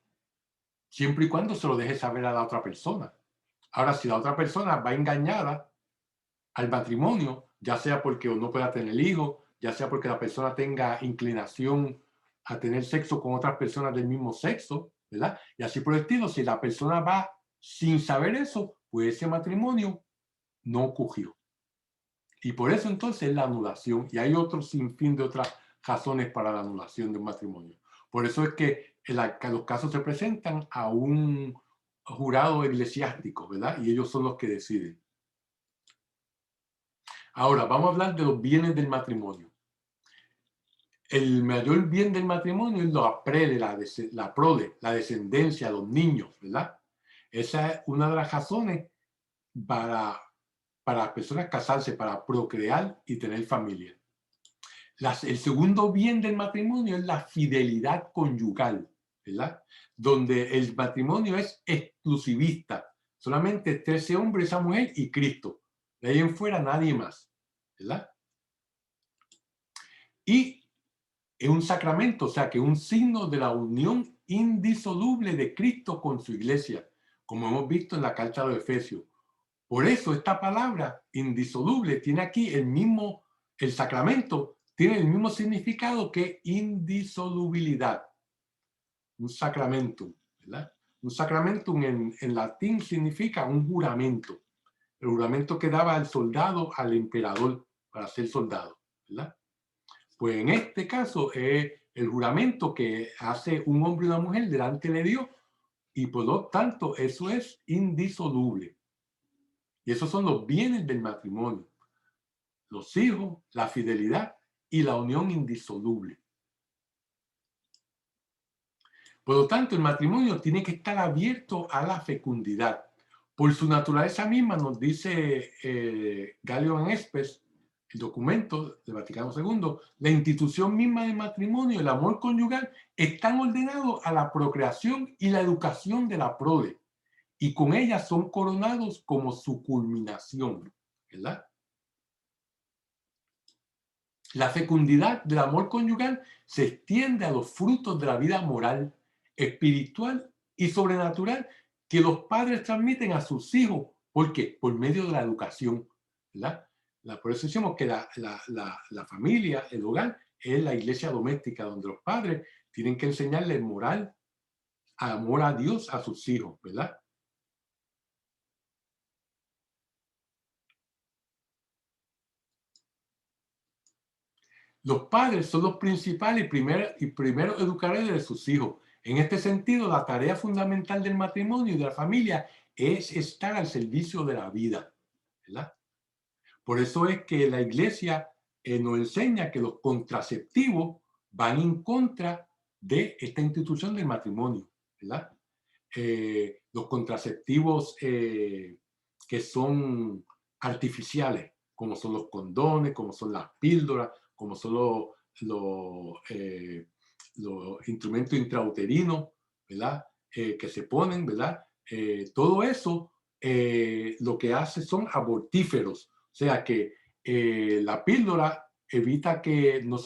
siempre y cuando se lo deje saber a la otra persona. Ahora, si la otra persona va engañada al matrimonio, ya sea porque no pueda tener hijos, ya sea porque la persona tenga inclinación a tener sexo con otras personas del mismo sexo, ¿verdad? Y así por el estilo, si la persona va sin saber eso, pues ese matrimonio no ocurrió. Y por eso entonces la anulación, y hay otro sinfín de otras razones para la anulación del matrimonio. Por eso es que los casos se presentan a un jurado eclesiástico, ¿verdad? Y ellos son los que deciden. Ahora, vamos a hablar de los bienes del matrimonio. El mayor bien del matrimonio es la prole, la descendencia, los niños, ¿verdad? Esa es una de las razones para las personas casarse, para procrear y tener familia. El segundo bien del matrimonio es la fidelidad conyugal, ¿verdad? Donde el matrimonio es exclusivista. Solamente ese hombre, esa mujer y Cristo. De ahí en fuera nadie más, ¿verdad? Y es un sacramento, o sea, que es un signo de la unión indisoluble de Cristo con su iglesia, como hemos visto en la carta de los Efesios. Por eso esta palabra indisoluble tiene aquí el sacramento tiene el mismo significado que indisolubilidad. Un sacramento, ¿verdad? Un sacramento en latín significa un juramento. El juramento que daba el soldado al emperador para ser soldado, ¿verdad? Pues en este caso es el juramento que hace un hombre y una mujer delante de Dios y por lo tanto eso es indisoluble. Y esos son los bienes del matrimonio. Los hijos, la fidelidad y la unión indisoluble. Por lo tanto, el matrimonio tiene que estar abierto a la fecundidad. Por su naturaleza misma, nos dice Galion Espes, el documento del Vaticano II, la institución misma del matrimonio, el amor conyugal, están ordenados a la procreación y la educación de la prole, y con ellas son coronados como su culminación, ¿verdad? La fecundidad del amor conyugal se extiende a los frutos de la vida moral, espiritual y sobrenatural que los padres transmiten a sus hijos. ¿Por qué? Por medio de la educación, ¿verdad? Por eso decimos que la familia, el hogar, es la iglesia doméstica donde los padres tienen que enseñarle moral, amor a Dios a sus hijos, ¿verdad? Los padres son los principales y primeros educadores de sus hijos. En este sentido, la tarea fundamental del matrimonio y de la familia es estar al servicio de la vida, ¿verdad? Por eso es que la iglesia nos enseña que los contraceptivos van en contra de esta institución del matrimonio, ¿verdad? Los contraceptivos que son artificiales, como son los condones, como son las píldoras, como son los instrumentos intrauterinos, ¿verdad? Que se ponen, ¿verdad? Todo eso lo que hace son abortíferos, o sea que la píldora evita que no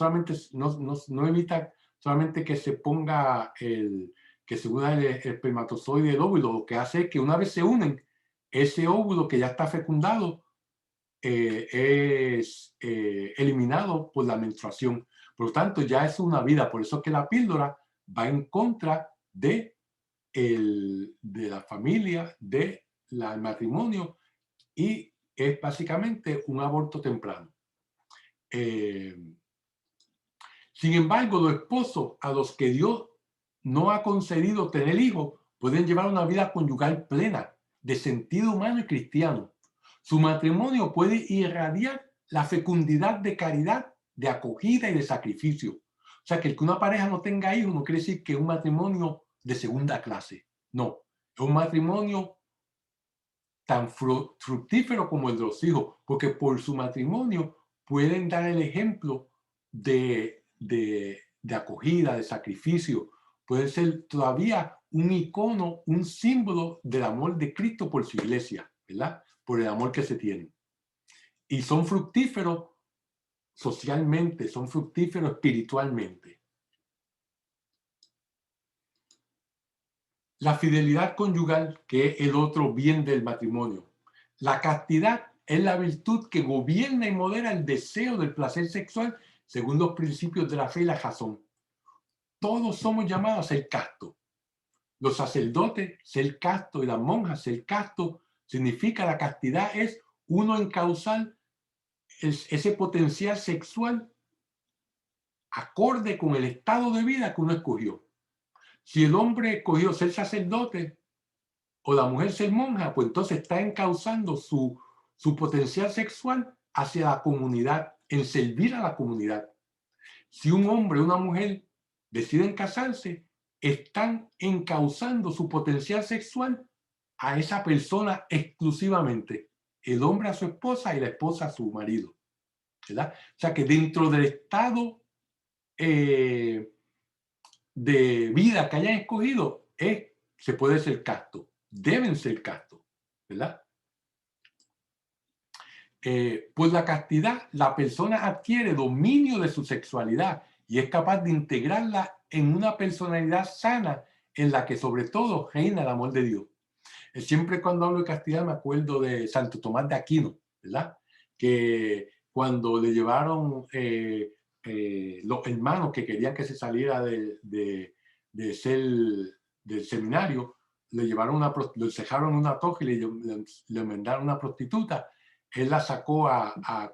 evita solamente que se ponga que se una el espermatozoide y el óvulo, lo que hace es que una vez se unen, ese óvulo que ya está fecundado es eliminado por la menstruación. Por lo tanto, ya es una vida. Por eso es que la píldora va en contra de la familia, del matrimonio, y es básicamente un aborto temprano. Sin embargo, los esposos a los que Dios no ha concedido tener hijos pueden llevar una vida conyugal plena, de sentido humano y cristiano. Su matrimonio puede irradiar la fecundidad de caridad, de acogida y de sacrificio. O sea, que una pareja no tenga hijos no quiere decir que es un matrimonio de segunda clase. No, es un matrimonio tan fructífero como el de los hijos, porque por su matrimonio pueden dar el ejemplo de acogida, de sacrificio. Pueden ser todavía un icono, un símbolo del amor de Cristo por su iglesia, ¿verdad? Por el amor que se tiene. Y son fructíferos socialmente, son fructíferos espiritualmente. La fidelidad conyugal, que es el otro bien del matrimonio. La castidad es la virtud que gobierna y modera el deseo del placer sexual según los principios de la fe y la razón. Todos somos llamados a ser castos. Los sacerdotes, ser casto, y las monjas, ser casto, significa la castidad es uno encauzar ese potencial sexual acorde con el estado de vida que uno escogió. Si el hombre escogió ser sacerdote o la mujer ser monja, pues entonces está encauzando su potencial sexual hacia la comunidad, en servir a la comunidad. Si un hombre o una mujer deciden casarse, están encauzando su potencial sexual a esa persona exclusivamente. El hombre a su esposa y la esposa a su marido, ¿verdad? O sea que dentro del estado de vida que hayan escogido, se puede ser casto, deben ser castos, ¿verdad? Pues la castidad, la persona adquiere dominio de su sexualidad y es capaz de integrarla en una personalidad sana en la que sobre todo reina el amor de Dios. Siempre cuando hablo de castidad me acuerdo de Santo Tomás de Aquino, ¿verdad? Que cuando le llevaron los hermanos que querían que se saliera de ser del seminario, le llevaron lo encejaron en una toja y le mandaron una prostituta. Él la sacó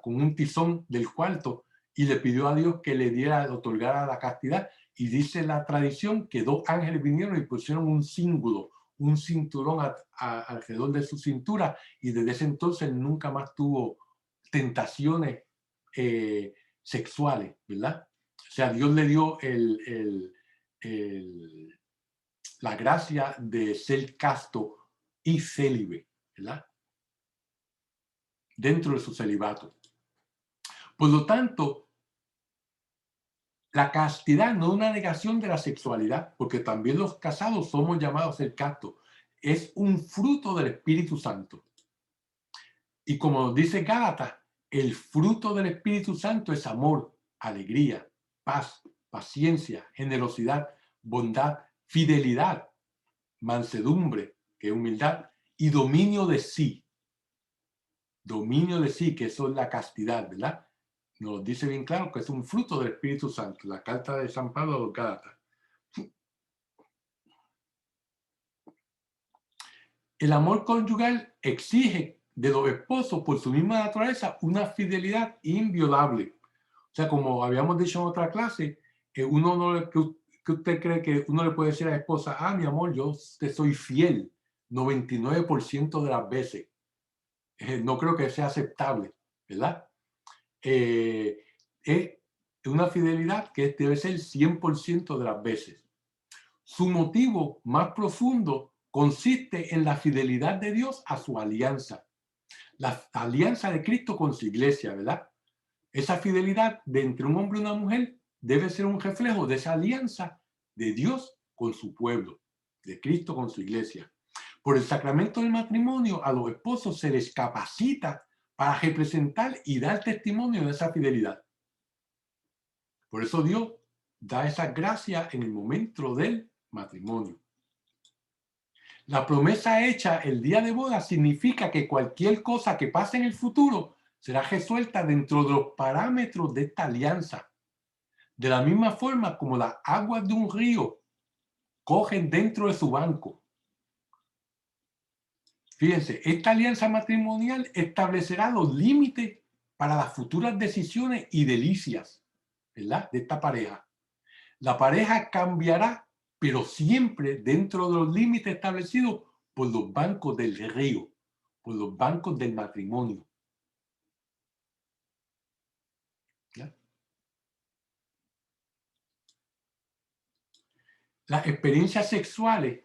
con un tizón del cuarto y le pidió a Dios que le otorgara la castidad. Y dice la tradición que dos ángeles vinieron y pusieron un símbolo, un cinturón alrededor de su cintura, y desde ese entonces nunca más tuvo tentaciones sexuales, ¿verdad? O sea, Dios le dio la gracia de ser casto y célibe, ¿verdad? Dentro de su celibato. Por lo tanto, la castidad no es una negación de la sexualidad, porque también los casados somos llamados a ser castos. Es un fruto del Espíritu Santo. Y como dice Gálatas, el fruto del Espíritu Santo es amor, alegría, paz, paciencia, generosidad, bondad, fidelidad, mansedumbre, que es humildad, y dominio de sí. Dominio de sí, que eso es la castidad, ¿verdad? Nos dice bien claro que es un fruto del Espíritu Santo, la carta de San Pablo a los Gálatas. El amor conyugal exige de los esposos, por su misma naturaleza, una fidelidad inviolable. O sea, como habíamos dicho en otra clase, que usted cree que uno le puede decir a la esposa, ah, mi amor, yo te soy fiel 99% de las veces. No creo que sea aceptable, ¿verdad? Es una fidelidad que debe ser 100% de las veces. Su motivo más profundo consiste en la fidelidad de Dios a su alianza. La alianza de Cristo con su iglesia, ¿verdad? Esa fidelidad de entre un hombre y una mujer debe ser un reflejo de esa alianza de Dios con su pueblo, de Cristo con su iglesia. Por el sacramento del matrimonio, a los esposos se les capacita para representar y dar testimonio de esa fidelidad. Por eso Dios da esa gracia en el momento del matrimonio. La promesa hecha el día de boda significa que cualquier cosa que pase en el futuro será resuelta dentro de los parámetros de esta alianza. De la misma forma como las aguas de un río cogen dentro de su banco. Fíjense, esta alianza matrimonial establecerá los límites para las futuras decisiones y delicias, ¿verdad?, de esta pareja. La pareja cambiará, pero siempre dentro de los límites establecidos por los bancos del río, por los bancos del matrimonio. ¿Ya? Las experiencias sexuales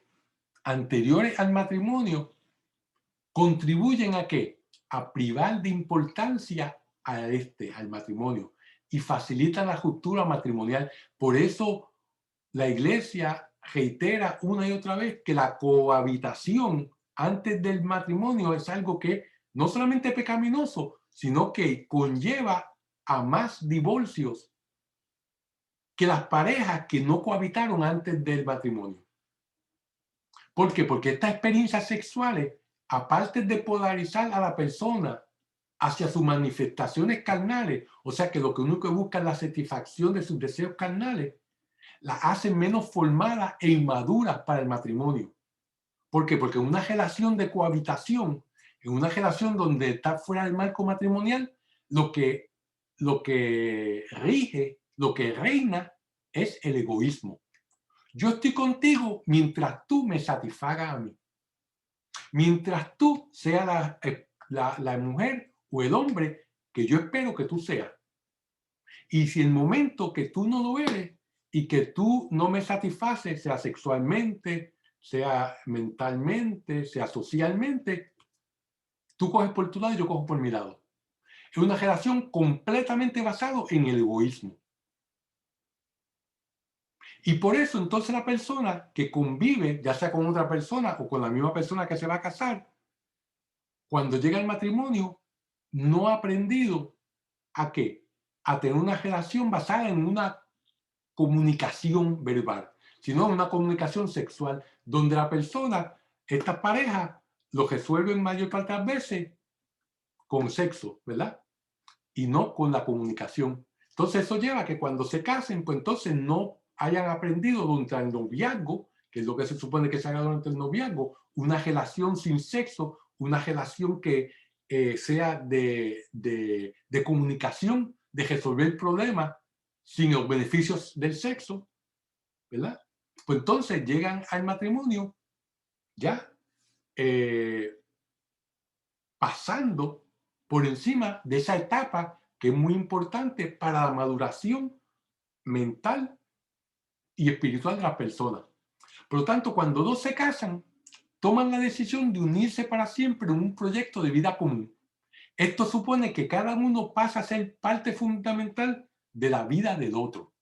anteriores al matrimonio contribuyen ¿a qué? A privar de importancia al matrimonio y facilitan la ruptura matrimonial. Por eso la Iglesia reitera una y otra vez que la cohabitación antes del matrimonio es algo que no solamente es pecaminoso, sino que conlleva a más divorcios que las parejas que no cohabitaron antes del matrimonio. ¿Por qué? Porque estas experiencias sexuales, aparte de polarizar a la persona hacia sus manifestaciones carnales, o sea que lo que uno busca es la satisfacción de sus deseos carnales, la hacen menos formadas e inmaduras para el matrimonio. ¿Por qué? Porque en una relación de cohabitación, en una relación donde está fuera del marco matrimonial, lo que rige, lo que reina es el egoísmo. Yo estoy contigo mientras tú me satisfagas a mí. Mientras tú seas la mujer o el hombre que yo espero que tú seas. Y si el momento que tú no lo eres y que tú no me satisfaces, sea sexualmente, sea mentalmente, sea socialmente, tú coges por tu lado y yo cojo por mi lado. Es una relación completamente basada en el egoísmo. Y por eso entonces la persona que convive, ya sea con otra persona o con la misma persona que se va a casar, cuando llega al matrimonio, no ha aprendido ¿a qué? A tener una relación basada en una comunicación verbal, sino en una comunicación sexual, donde la persona, esta pareja, lo resuelven mayor parte de las veces con sexo, ¿verdad? Y no con la comunicación. Entonces eso lleva a que cuando se casen, pues entonces no hayan aprendido durante el noviazgo, que es lo que se supone que se haga durante el noviazgo, una relación sin sexo, una relación que sea de comunicación, de resolver problemas sin los beneficios del sexo, ¿verdad? Pues entonces llegan al matrimonio ya eh, pasando por encima de esa etapa que es muy importante para la maduración mental y espiritual de la persona. Por lo tanto, cuando dos se casan, toman la decisión de unirse para siempre en un proyecto de vida común. Esto supone que cada uno pasa a ser parte fundamental de la vida del otro.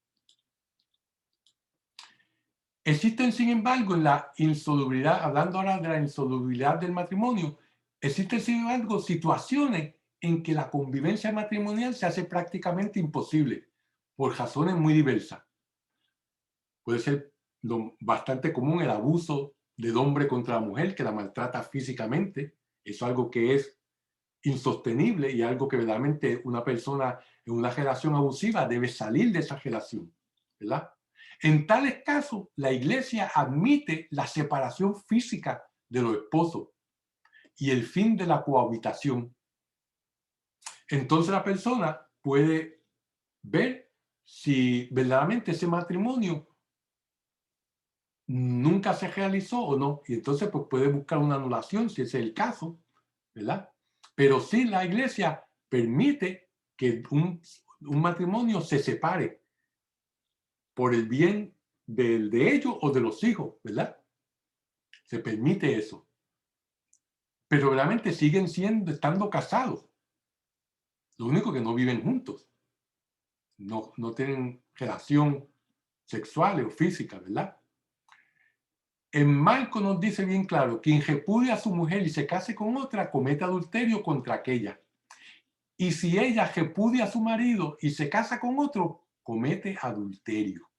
Existen, sin embargo, en la insolubilidad, hablando ahora de la insolubilidad del matrimonio, existen, sin embargo, situaciones en que la convivencia matrimonial se hace prácticamente imposible por razones muy diversas. Puede ser bastante común el abuso del hombre contra la mujer que la maltrata físicamente. Eso es algo que es insostenible y algo que verdaderamente una persona en una relación abusiva debe salir de esa relación, ¿verdad? En tales casos, la iglesia admite la separación física de los esposos y el fin de la cohabitación. Entonces la persona puede ver si verdaderamente ese matrimonio nunca se realizó o no, y entonces pues puede buscar una anulación si ese es el caso, ¿verdad? Pero sí la iglesia permite que un matrimonio se separe por el bien de ellos o de los hijos, ¿verdad? Se permite eso. Pero realmente siguen estando casados. Lo único que no viven juntos. No tienen relación sexual o física, ¿verdad? En Marco nos dice bien claro, quien repudia a su mujer y se case con otra, comete adulterio contra aquella. Y si ella repudia a su marido y se casa con otro, comete adulterio.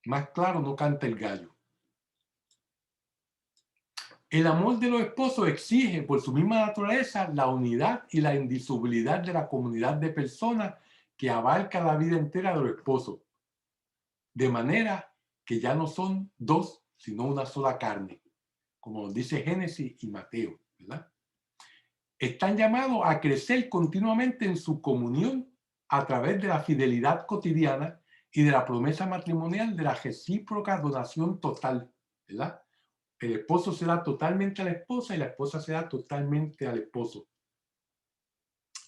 Más claro no canta el gallo. El amor de los esposos exige por su misma naturaleza la unidad y la indisolubilidad de la comunidad de personas que abarca la vida entera de los esposos. De manera que ya no son dos, sino una sola carne, como dice Génesis y Mateo, ¿verdad? Están llamados a crecer continuamente en su comunión a través de la fidelidad cotidiana y de la promesa matrimonial de la recíproca donación total, ¿verdad? El esposo se da totalmente a la esposa y la esposa se da totalmente al esposo.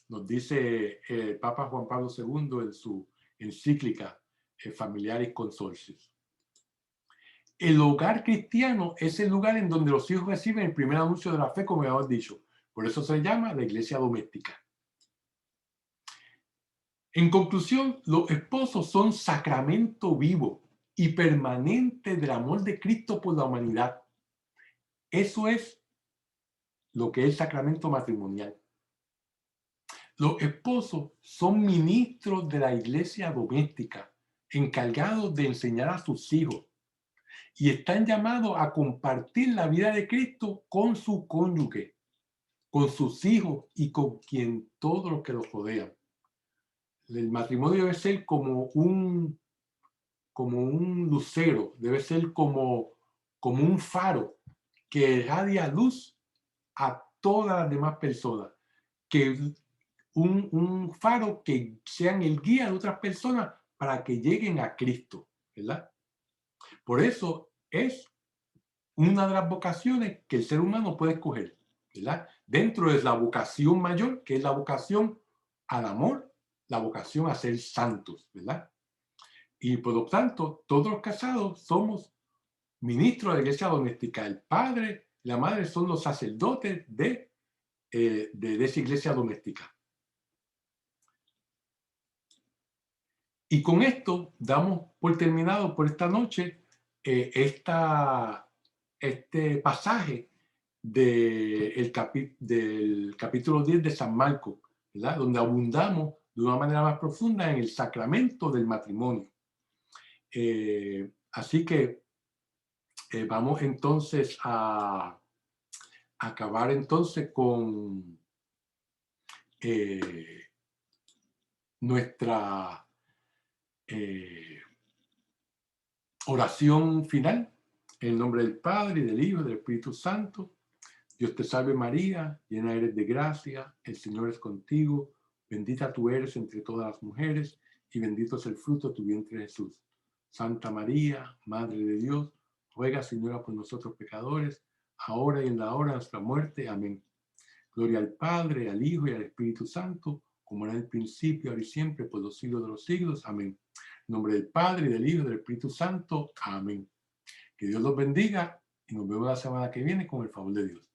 Nos dice el Papa Juan Pablo II en su encíclica Familiaris Consortios. El hogar cristiano es el lugar en donde los hijos reciben el primer anuncio de la fe, como habíamos dicho. Por eso se llama la iglesia doméstica. En conclusión, los esposos son sacramento vivo y permanente del amor de Cristo por la humanidad. Eso es lo que es el sacramento matrimonial. Los esposos son ministros de la iglesia doméstica, encargados de enseñar a sus hijos y están llamados a compartir la vida de Cristo con su cónyuge, con sus hijos y con todos los que los rodean. El matrimonio debe ser como un lucero, debe ser como un faro que irradia luz a todas las demás personas, que un faro que sean el guía de otras personas para que lleguen a Cristo, ¿verdad? Por eso es una de las vocaciones que el ser humano puede escoger, ¿verdad? Dentro de la vocación mayor, que es la vocación al amor, la vocación a ser santos, ¿verdad? Y por lo tanto, todos los casados somos ministros de la iglesia doméstica. El padre y la madre son los sacerdotes de esa iglesia doméstica. Y con esto damos por terminado por esta noche este pasaje del capítulo 10 de San Marcos, ¿verdad? Donde abundamos de una manera más profunda en el sacramento del matrimonio. Así que vamos entonces a acabar entonces con nuestra oración final. En el nombre del Padre, y del Hijo, y del Espíritu Santo. Dios te salve María, llena eres de gracia, el Señor es contigo, bendita tú eres entre todas las mujeres, y bendito es el fruto de tu vientre Jesús. Santa María, Madre de Dios, ruega Señora por nosotros pecadores, ahora y en la hora de nuestra muerte. Amén. Gloria al Padre, al Hijo y al Espíritu Santo, como era en el principio, ahora y siempre, por los siglos de los siglos. Amén. En nombre del Padre, y del Hijo y del Espíritu Santo. Amén. Que Dios los bendiga y nos vemos la semana que viene con el favor de Dios.